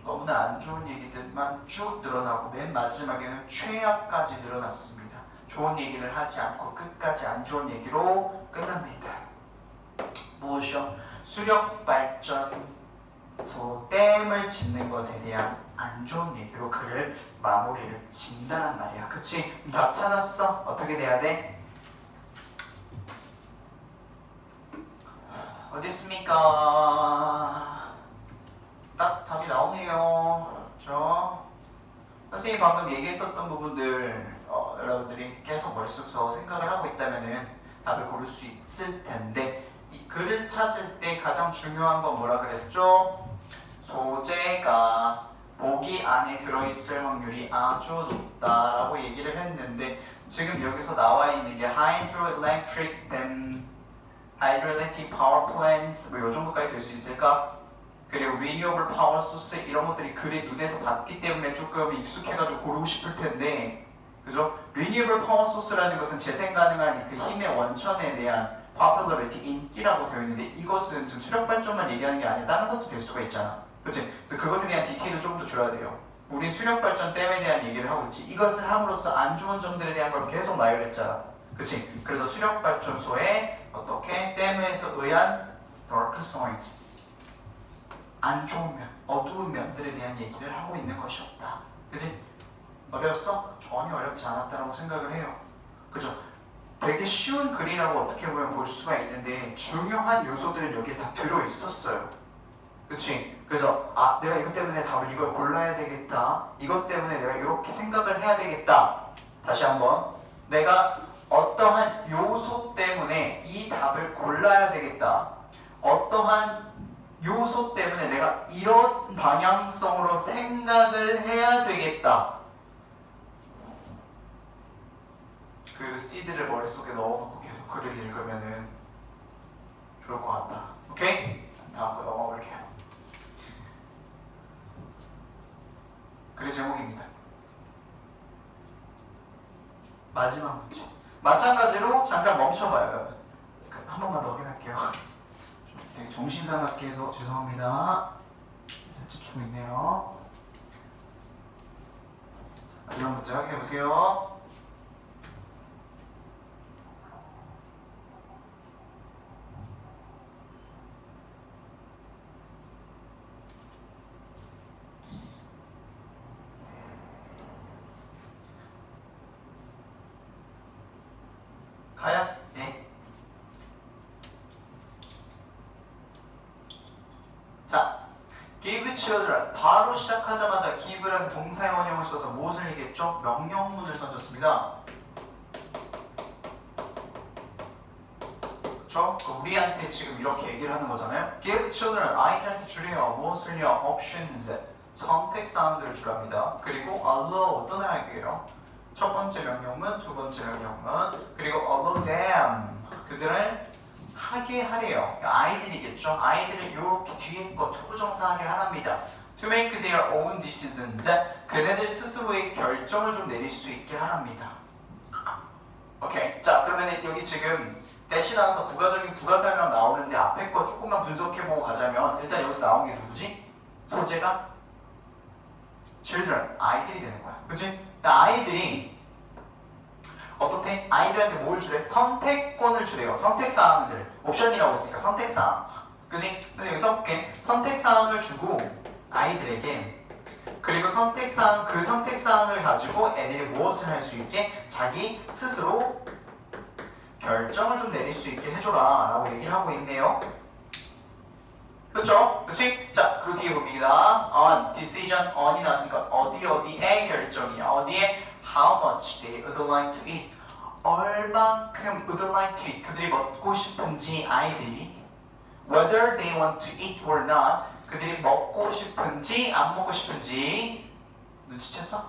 너무나 안 좋은 얘기들만 쭉 늘어나고 맨 마지막에는 최악까지 늘어났습니다. 좋은 얘기를 하지 않고 끝까지 안 좋은 얘기로 끝납니다. 무엇이요? 수력발전 댐을 짓는 것에 대한 안 좋은 얘기로 글을 마무리를 짓는다는 말이야. 그치? 다 찾았어? 어떻게 돼야 돼? 어디 있습니까? 딱 답이 나오네요. 그렇죠? 선생님이 방금 얘기했었던 부분들 여러분들이 계속 머릿속에서 생각을 하고 있다면은 답을 고를 수 있을 텐데 이 글을 찾을 때 가장 중요한 건 뭐라 그랬죠? 소재가 보기 안에 들어있을 확률이 아주 높다라고 얘기를 했는데 지금 여기서 나와 있는 게 hydroelectric dam, hydroelectric power plants 뭐 요 정도까지 될 수 있을까? 그리고 renewable power source 이런 것들이 글에 눈에서 봤기 때문에 조금 익숙해가지고 고르고 싶을 텐데 그죠? renewable power source라는 것은 재생 가능한 그 힘의 원천에 대한 popularity, 인기라고 되어 있는데 이것은 지금 수력 발전만 얘기하는 게 아니라 다른 것도 될 수가 있잖아. 그치? 그래서 그것에 대한 디테일을 조금 더 줘야 돼요. 우린 수력 발전 댐에 대한 얘기를 하고 있지. 이것을 함으로써 안 좋은 점들에 대한 걸 계속 나열했잖아. 그치? 그래서 수력 발전소에 어떻게 댐에서 의한 dark sides, 안 좋은 면, 어두운 면들에 대한 얘기를 하고 있는 것이었다. 그치? 어려웠어? 전혀 어렵지 않았다고 생각을 해요. 그죠? 되게 쉬운 글이라고 어떻게 보면 볼 수가 있는데 중요한 요소들은 여기에 다 들어있었어요. 그치? 그래서 내가 이것 때문에 답을 이걸 골라야 되겠다. 이것 때문에 내가 이렇게 생각을 해야 되겠다. 다시 한번 내가 어떠한 요소 때문에 이 답을 골라야 되겠다. 어떠한 요소 때문에 내가 이런 방향성으로 생각을 해야 되겠다. 그 시드를 머릿속에 넣어놓고 계속 글을 읽으면은 좋을 것 같다. 오케이? 다음 거 넘어가 볼게요. 글의 제목입니다. 마지막 문제. 마찬가지로 잠깐 멈춰봐요, 여러분. 한 번만 더 확인할게요. 되게 정신사납게 해서 죄송합니다. 잘 지키고 있네요. 마지막 문제 확인해보세요. 가요? 네. 자, give children. 바로 시작하자마자 give라는 동사의 원형을 써서 무엇을 얘기했죠? 명령문을 던졌습니다. 그쵸? 우리한테 지금 이렇게 얘기를 하는 거잖아요. give children. 아이들한테 주래요. 무엇을요? options. 선택사항들을 주랍니다. 그리고 allow 떠나야게요. 첫 번째 명령문, 두 번째 명령문, 그리고 allow them. 그들을 하게 하래요. 아이들이겠죠. 아이들을 이렇게 뒤에 거 투부정사하게 하랍니다. To make their own decisions. 그네들 스스로의 결정을 좀 내릴 수 있게 하랍니다. 오케이. 자, 그러면 여기 지금 대시 나와서 부가적인 부가 설명 나오는데 앞에 거 조금만 분석해보고 가자면 일단 여기서 나온 게 누구지? 소재가 children, 아이들이 되는 거야. 그치? 아이들이 어떻게? 아이들한테 뭘 주래? 선택권을 주래요. 선택사항들. 옵션이라고 했으니까 선택사항. 그치? 근데 여기서 선택사항을 주고 아이들에게 그리고 선택사항, 그 선택사항을 가지고 애들이 무엇을 할 수 있게 자기 스스로 결정을 좀 내릴 수 있게 해줘라 라고 얘기를 하고 있네요. 그쵸? 그치? 자, 그리고 뒤에 봅니다. on, decision, on이 나왔으니까 어디에 결정이야. 어디에 how much they would like to eat. 얼만큼 would like to eat. 그들이 먹고 싶은지 아이들이 whether they want to eat or not. 그들이 먹고 싶은지 안 먹고 싶은지 눈치챘어?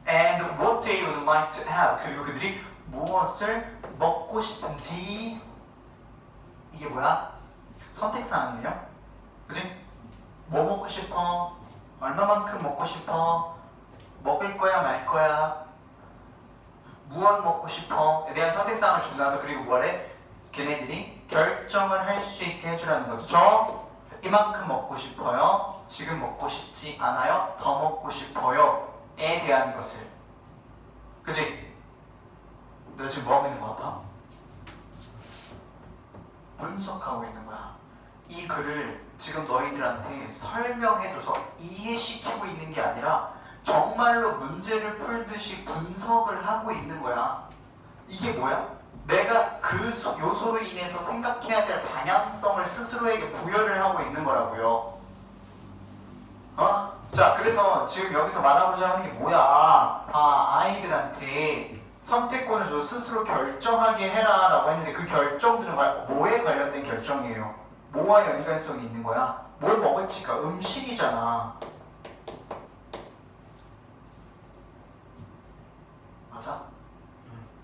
and what they would like to have. 그리고 그들이 무엇을 먹고 싶은지 이게 뭐야? 선택사항이에요. 그치? 뭐 먹고 싶어? 얼마만큼 먹고 싶어? 먹을 거야 말 거야? 무엇 먹고 싶어? 에 대한 선택사항을 준다서 그리고 뭐래? 걔네들이 결정을 할 수 있게 해주라는 거죠. 저 이만큼 먹고 싶어요. 지금 먹고 싶지 않아요. 더 먹고 싶어요. 에 대한 것을. 그치? 내가 지금 뭐하고 있는 것 같아? 분석하고 있는 거야. 이 글을 지금 너희들한테 설명해줘서 이해시키고 있는 게 아니라 정말로 문제를 풀듯이 분석을 하고 있는 거야. 이게 뭐야? 내가 그 요소로 인해서 생각해야 될 방향성을 스스로에게 부여를 하고 있는 거라고요. 자, 그래서 지금 여기서 말하고자 하는 게 뭐야? 아이들한테 선택권을 줘 스스로 결정하게 해라 라고 했는데 그 결정들은 뭐에 관련된 결정이에요? 뭐와 연관성이 있는 거야? 뭘 먹을지가 음식이잖아. 맞아?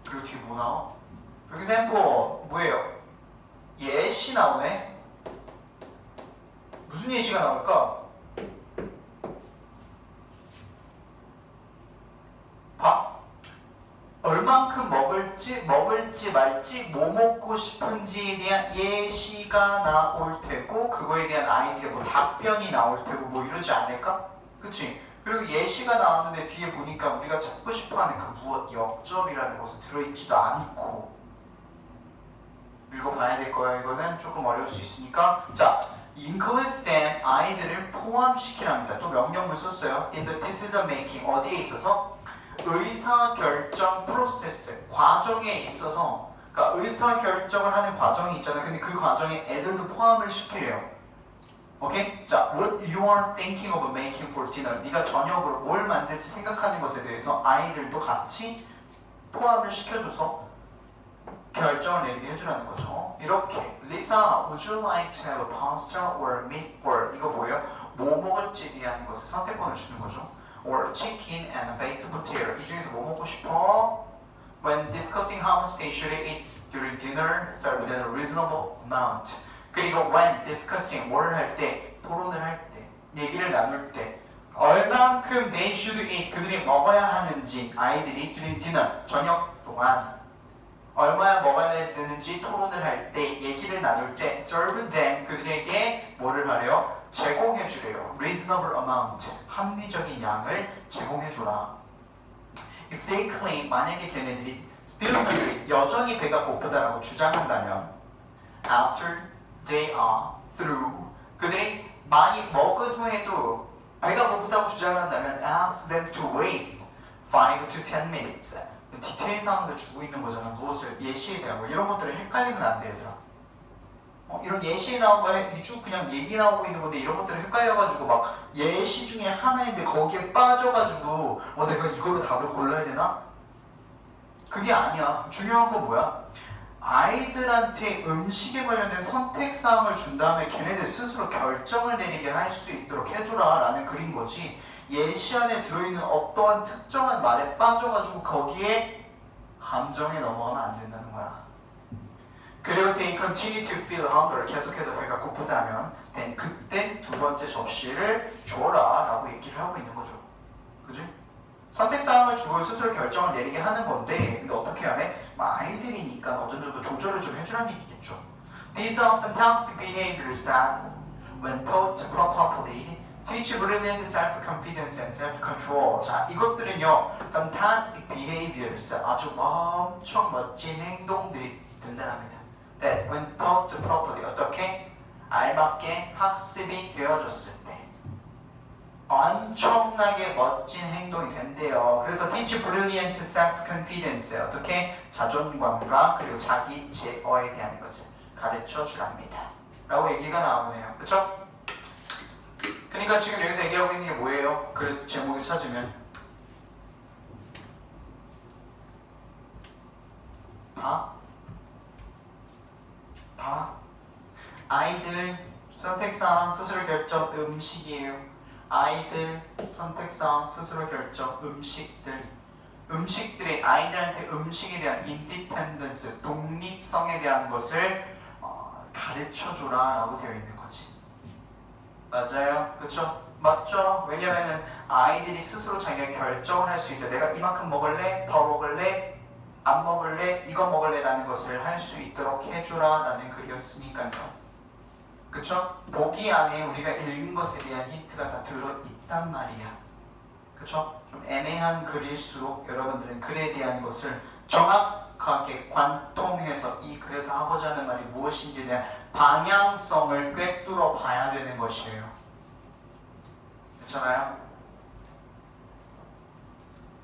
그리고 뒤에 뭐 나와? example 뭐예요? 예시 나오네? 무슨 예시가 나올까? 봐. 얼만큼 먹을지 말지 뭐 먹고 싶은지에 대한 예시가 나올 테고 그거에 대한 아이디어 뭐 답변이 나올 테고 뭐 이러지 않을까? 그치? 그리고 예시가 나왔는데 뒤에 보니까 우리가 찾고 싶어하는 그 무엇 역접이라는 것은 들어있지도 않고 읽어봐야 될 거야. 이거는 조금 어려울 수 있으니까 자, include them 아이들을 포함시키랍니다. 또 명령을 썼어요. in the decision making 어디에 있어서? 의사결정 프로세스 과정에 있어서 그러니까 의사결정을 하는 과정이 있잖아요. 근데 그 과정에 애들도 포함을 시키래요. 오케이? 자, what you are thinking of making for dinner 네가 저녁으로 뭘 만들지 생각하는 것에 대해서 아이들도 같이 포함을 시켜줘서 결정을 내리게 해주라는 거죠. 이렇게 Lisa, would you like to have a pasta or meatball? 이거 뭐예요? 뭐 먹을지에 대한 것에 선택권을 주는 거죠. or chicken and a baked potato. 이 중에서 뭐 먹고 싶어? When discussing how much they should eat during dinner, serve within a reasonable amount. 그리고 when discussing, 뭘 할 때, 토론을 할 때, 얘기를 나눌 때 얼만큼 they should eat 그들이 먹어야 하는지 아이들이 during dinner 저녁 동안 얼마나 먹어야 되는지 토론을 할 때 얘기를 나눌 때 serve them 그들에게 뭐를 하래요? 제공해 주래요. reasonable amount 합리적인 양을 제공해 줘라. If they claim 만약에 걔네들이 still hungry 여전히 배가 고프다라고 주장한다면 after they are through 그들이 많이 먹은 후에도 배가 고프다고 주장한다면 ask them to wait 5 to 10 minutes 디테일 사항을 주고 있는 거잖아. 무엇을 예시에 대한 거 이런 것들을 헷갈리면 안 돼 얘들아. 이런 예시에 나온 거에 쭉 그냥 얘기 나오고 있는 건데 이런 것들을 헷갈려가지고 막 예시 중에 하나인데 거기에 빠져가지고 내가 이걸로 답을 골라야 되나? 그게 아니야. 중요한 건 뭐야? 아이들한테 음식에 관련된 선택사항을 준 다음에 걔네들 스스로 결정을 내리게 할 수 있도록 해줘라 라는 글인 거지 예시 안에 들어있는 어떠한 특정한 말에 빠져가지고 거기에 감정에 넘어가면 안 된다는 거야. 그리고 they continue to feel hunger 계속해서 배가 고프다면 then 그때 두 번째 접시를 줘라 라고 얘기를 하고 있는 거죠. 그지? 선택사항을 주고 스스로 결정을 내리게 하는 건데 근데 어떻게 하래? 아이들이니까 어느 정도 조절을 좀 해주라는 얘기겠죠. These are fantastic behaviors that when taught properly teach brilliant self-confidence and self-control. 자, 이것들은요 fantastic behaviors 아주 엄청 멋진 행동들이 된다랍니다. That when taught properly 어떻게? 알맞게 학습이 되어졌을 때 엄청나게 멋진 행동이 된대요. 그래서 teach brilliant self-confidence 어떻게 자존감과 그리고 자기 제어에 대한 것을 가르쳐 주랍니다. 라고 얘기가 나오네요. 그쵸? 그러니까 지금 여기서 얘기하고 있는 게 뭐예요? 그래서 제목을 찾으면 아이들 선택사항 스스로 결정 음식이에요. 아이들 선택사항 스스로 결정 음식들이 아이들한테 음식에 대한 인디펜던스 독립성에 대한 것을 가르쳐줘라 라고 되어 있는 거지. 맞아요? 그쵸? 맞죠? 왜냐면은 아이들이 스스로 자기가 결정을 할 수 있다. 내가 이만큼 먹을래? 더 먹을래? 안 먹을래? 이거 먹을래? 라는 것을 할 수 있도록 해주라 라는 글이었으니까요. 그쵸? 보기 안에 우리가 읽은 것에 대한 힌트가 다 들어있단 말이야. 그쵸? 좀 애매한 글일수록 여러분들은 글에 대한 것을 정확하게 관통해서 이 글에서 하고자 하는 말이 무엇인지에 대한 방향성을 꿰뚫어 봐야 되는 것이에요. 그렇잖아요?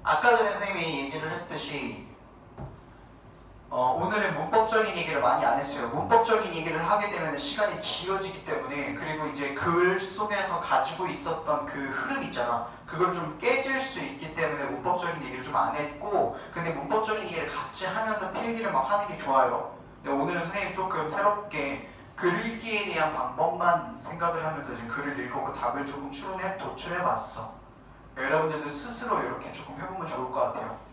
아까 전에 선생님이 얘기를 했듯이 오늘은 문법적인 얘기를 많이 안 했어요. 문법적인 얘기를 하게 되면 시간이 길어지기 때문에 그리고 이제 글 속에서 가지고 있었던 그 흐름 있잖아. 그걸 좀 깨질 수 있기 때문에 문법적인 얘기를 좀 안 했고 근데 문법적인 얘기를 같이 하면서 필기를 막 하는 게 좋아요. 근데 오늘은 선생님이 조금 새롭게 글 읽기에 대한 방법만 생각을 하면서 지금 글을 읽고 답을 조금 도출해봤어. 여러분들도 스스로 이렇게 조금 해보면 좋을 것 같아요.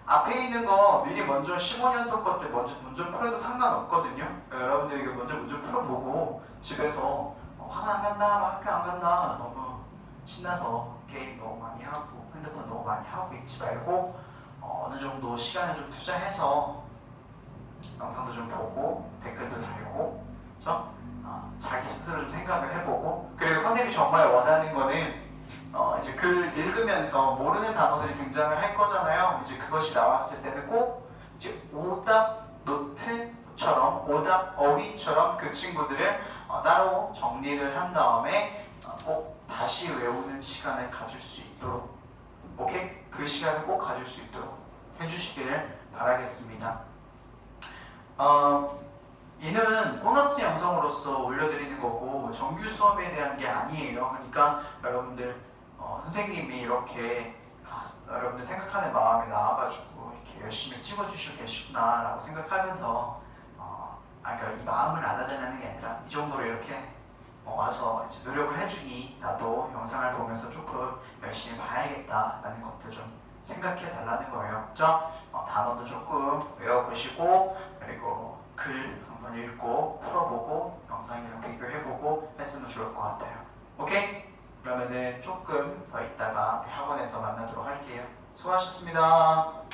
앞에 있는 거 미리 먼저 15년도 것들 먼저 풀어도 상관없거든요. 여러분들 이거 먼저 풀어보고 집에서 학원 안 간다, 학교 안 간다 너무 신나서 게임 너무 많이 하고 핸드폰 너무 많이 하고 있지 말고 어느 정도 시간을 좀 투자해서 영상도 좀 보고 댓글도 달고 그렇죠? 자기 스스로 좀 생각을 해보고 그리고 선생님이 정말 원하는 거는 이제 글 읽으면서 모르는 단어들이 등장을 할 거잖아요. 이제 그것이 나왔을 때는 꼭 이제 오답 노트처럼 오답 어휘처럼 그 친구들을 따로 정리를 한 다음에 꼭 다시 외우는 시간을 가질 수 있도록 오케이? 그 시간을 꼭 가질 수 있도록 해주시기를 바라겠습니다. 이는 보너스 영상으로서 올려드리는 거고 정규 수업에 대한 게 아니에요. 그러니까 여러분들 선생님이 이렇게 여러분들 생각하는 마음에 나와가지고 이렇게 열심히 찍어주시고 계시구나 라고 생각하면서 그러니까 이 마음을 알아달라는 게 아니라 이 정도로 이렇게 와서 이제 노력을 해주니 나도 영상을 보면서 조금 열심히 봐야겠다 라는 것들 좀 생각해 달라는 거예요. 그렇죠? 단어도 조금 외워보시고 그리고 글 한번 읽고 풀어보고 영상이랑 비교해보고 했으면 좋을 것 같아요. 오케이? 그러면은 조금 더 있다가 학원에서 만나도록 할게요. 수고하셨습니다.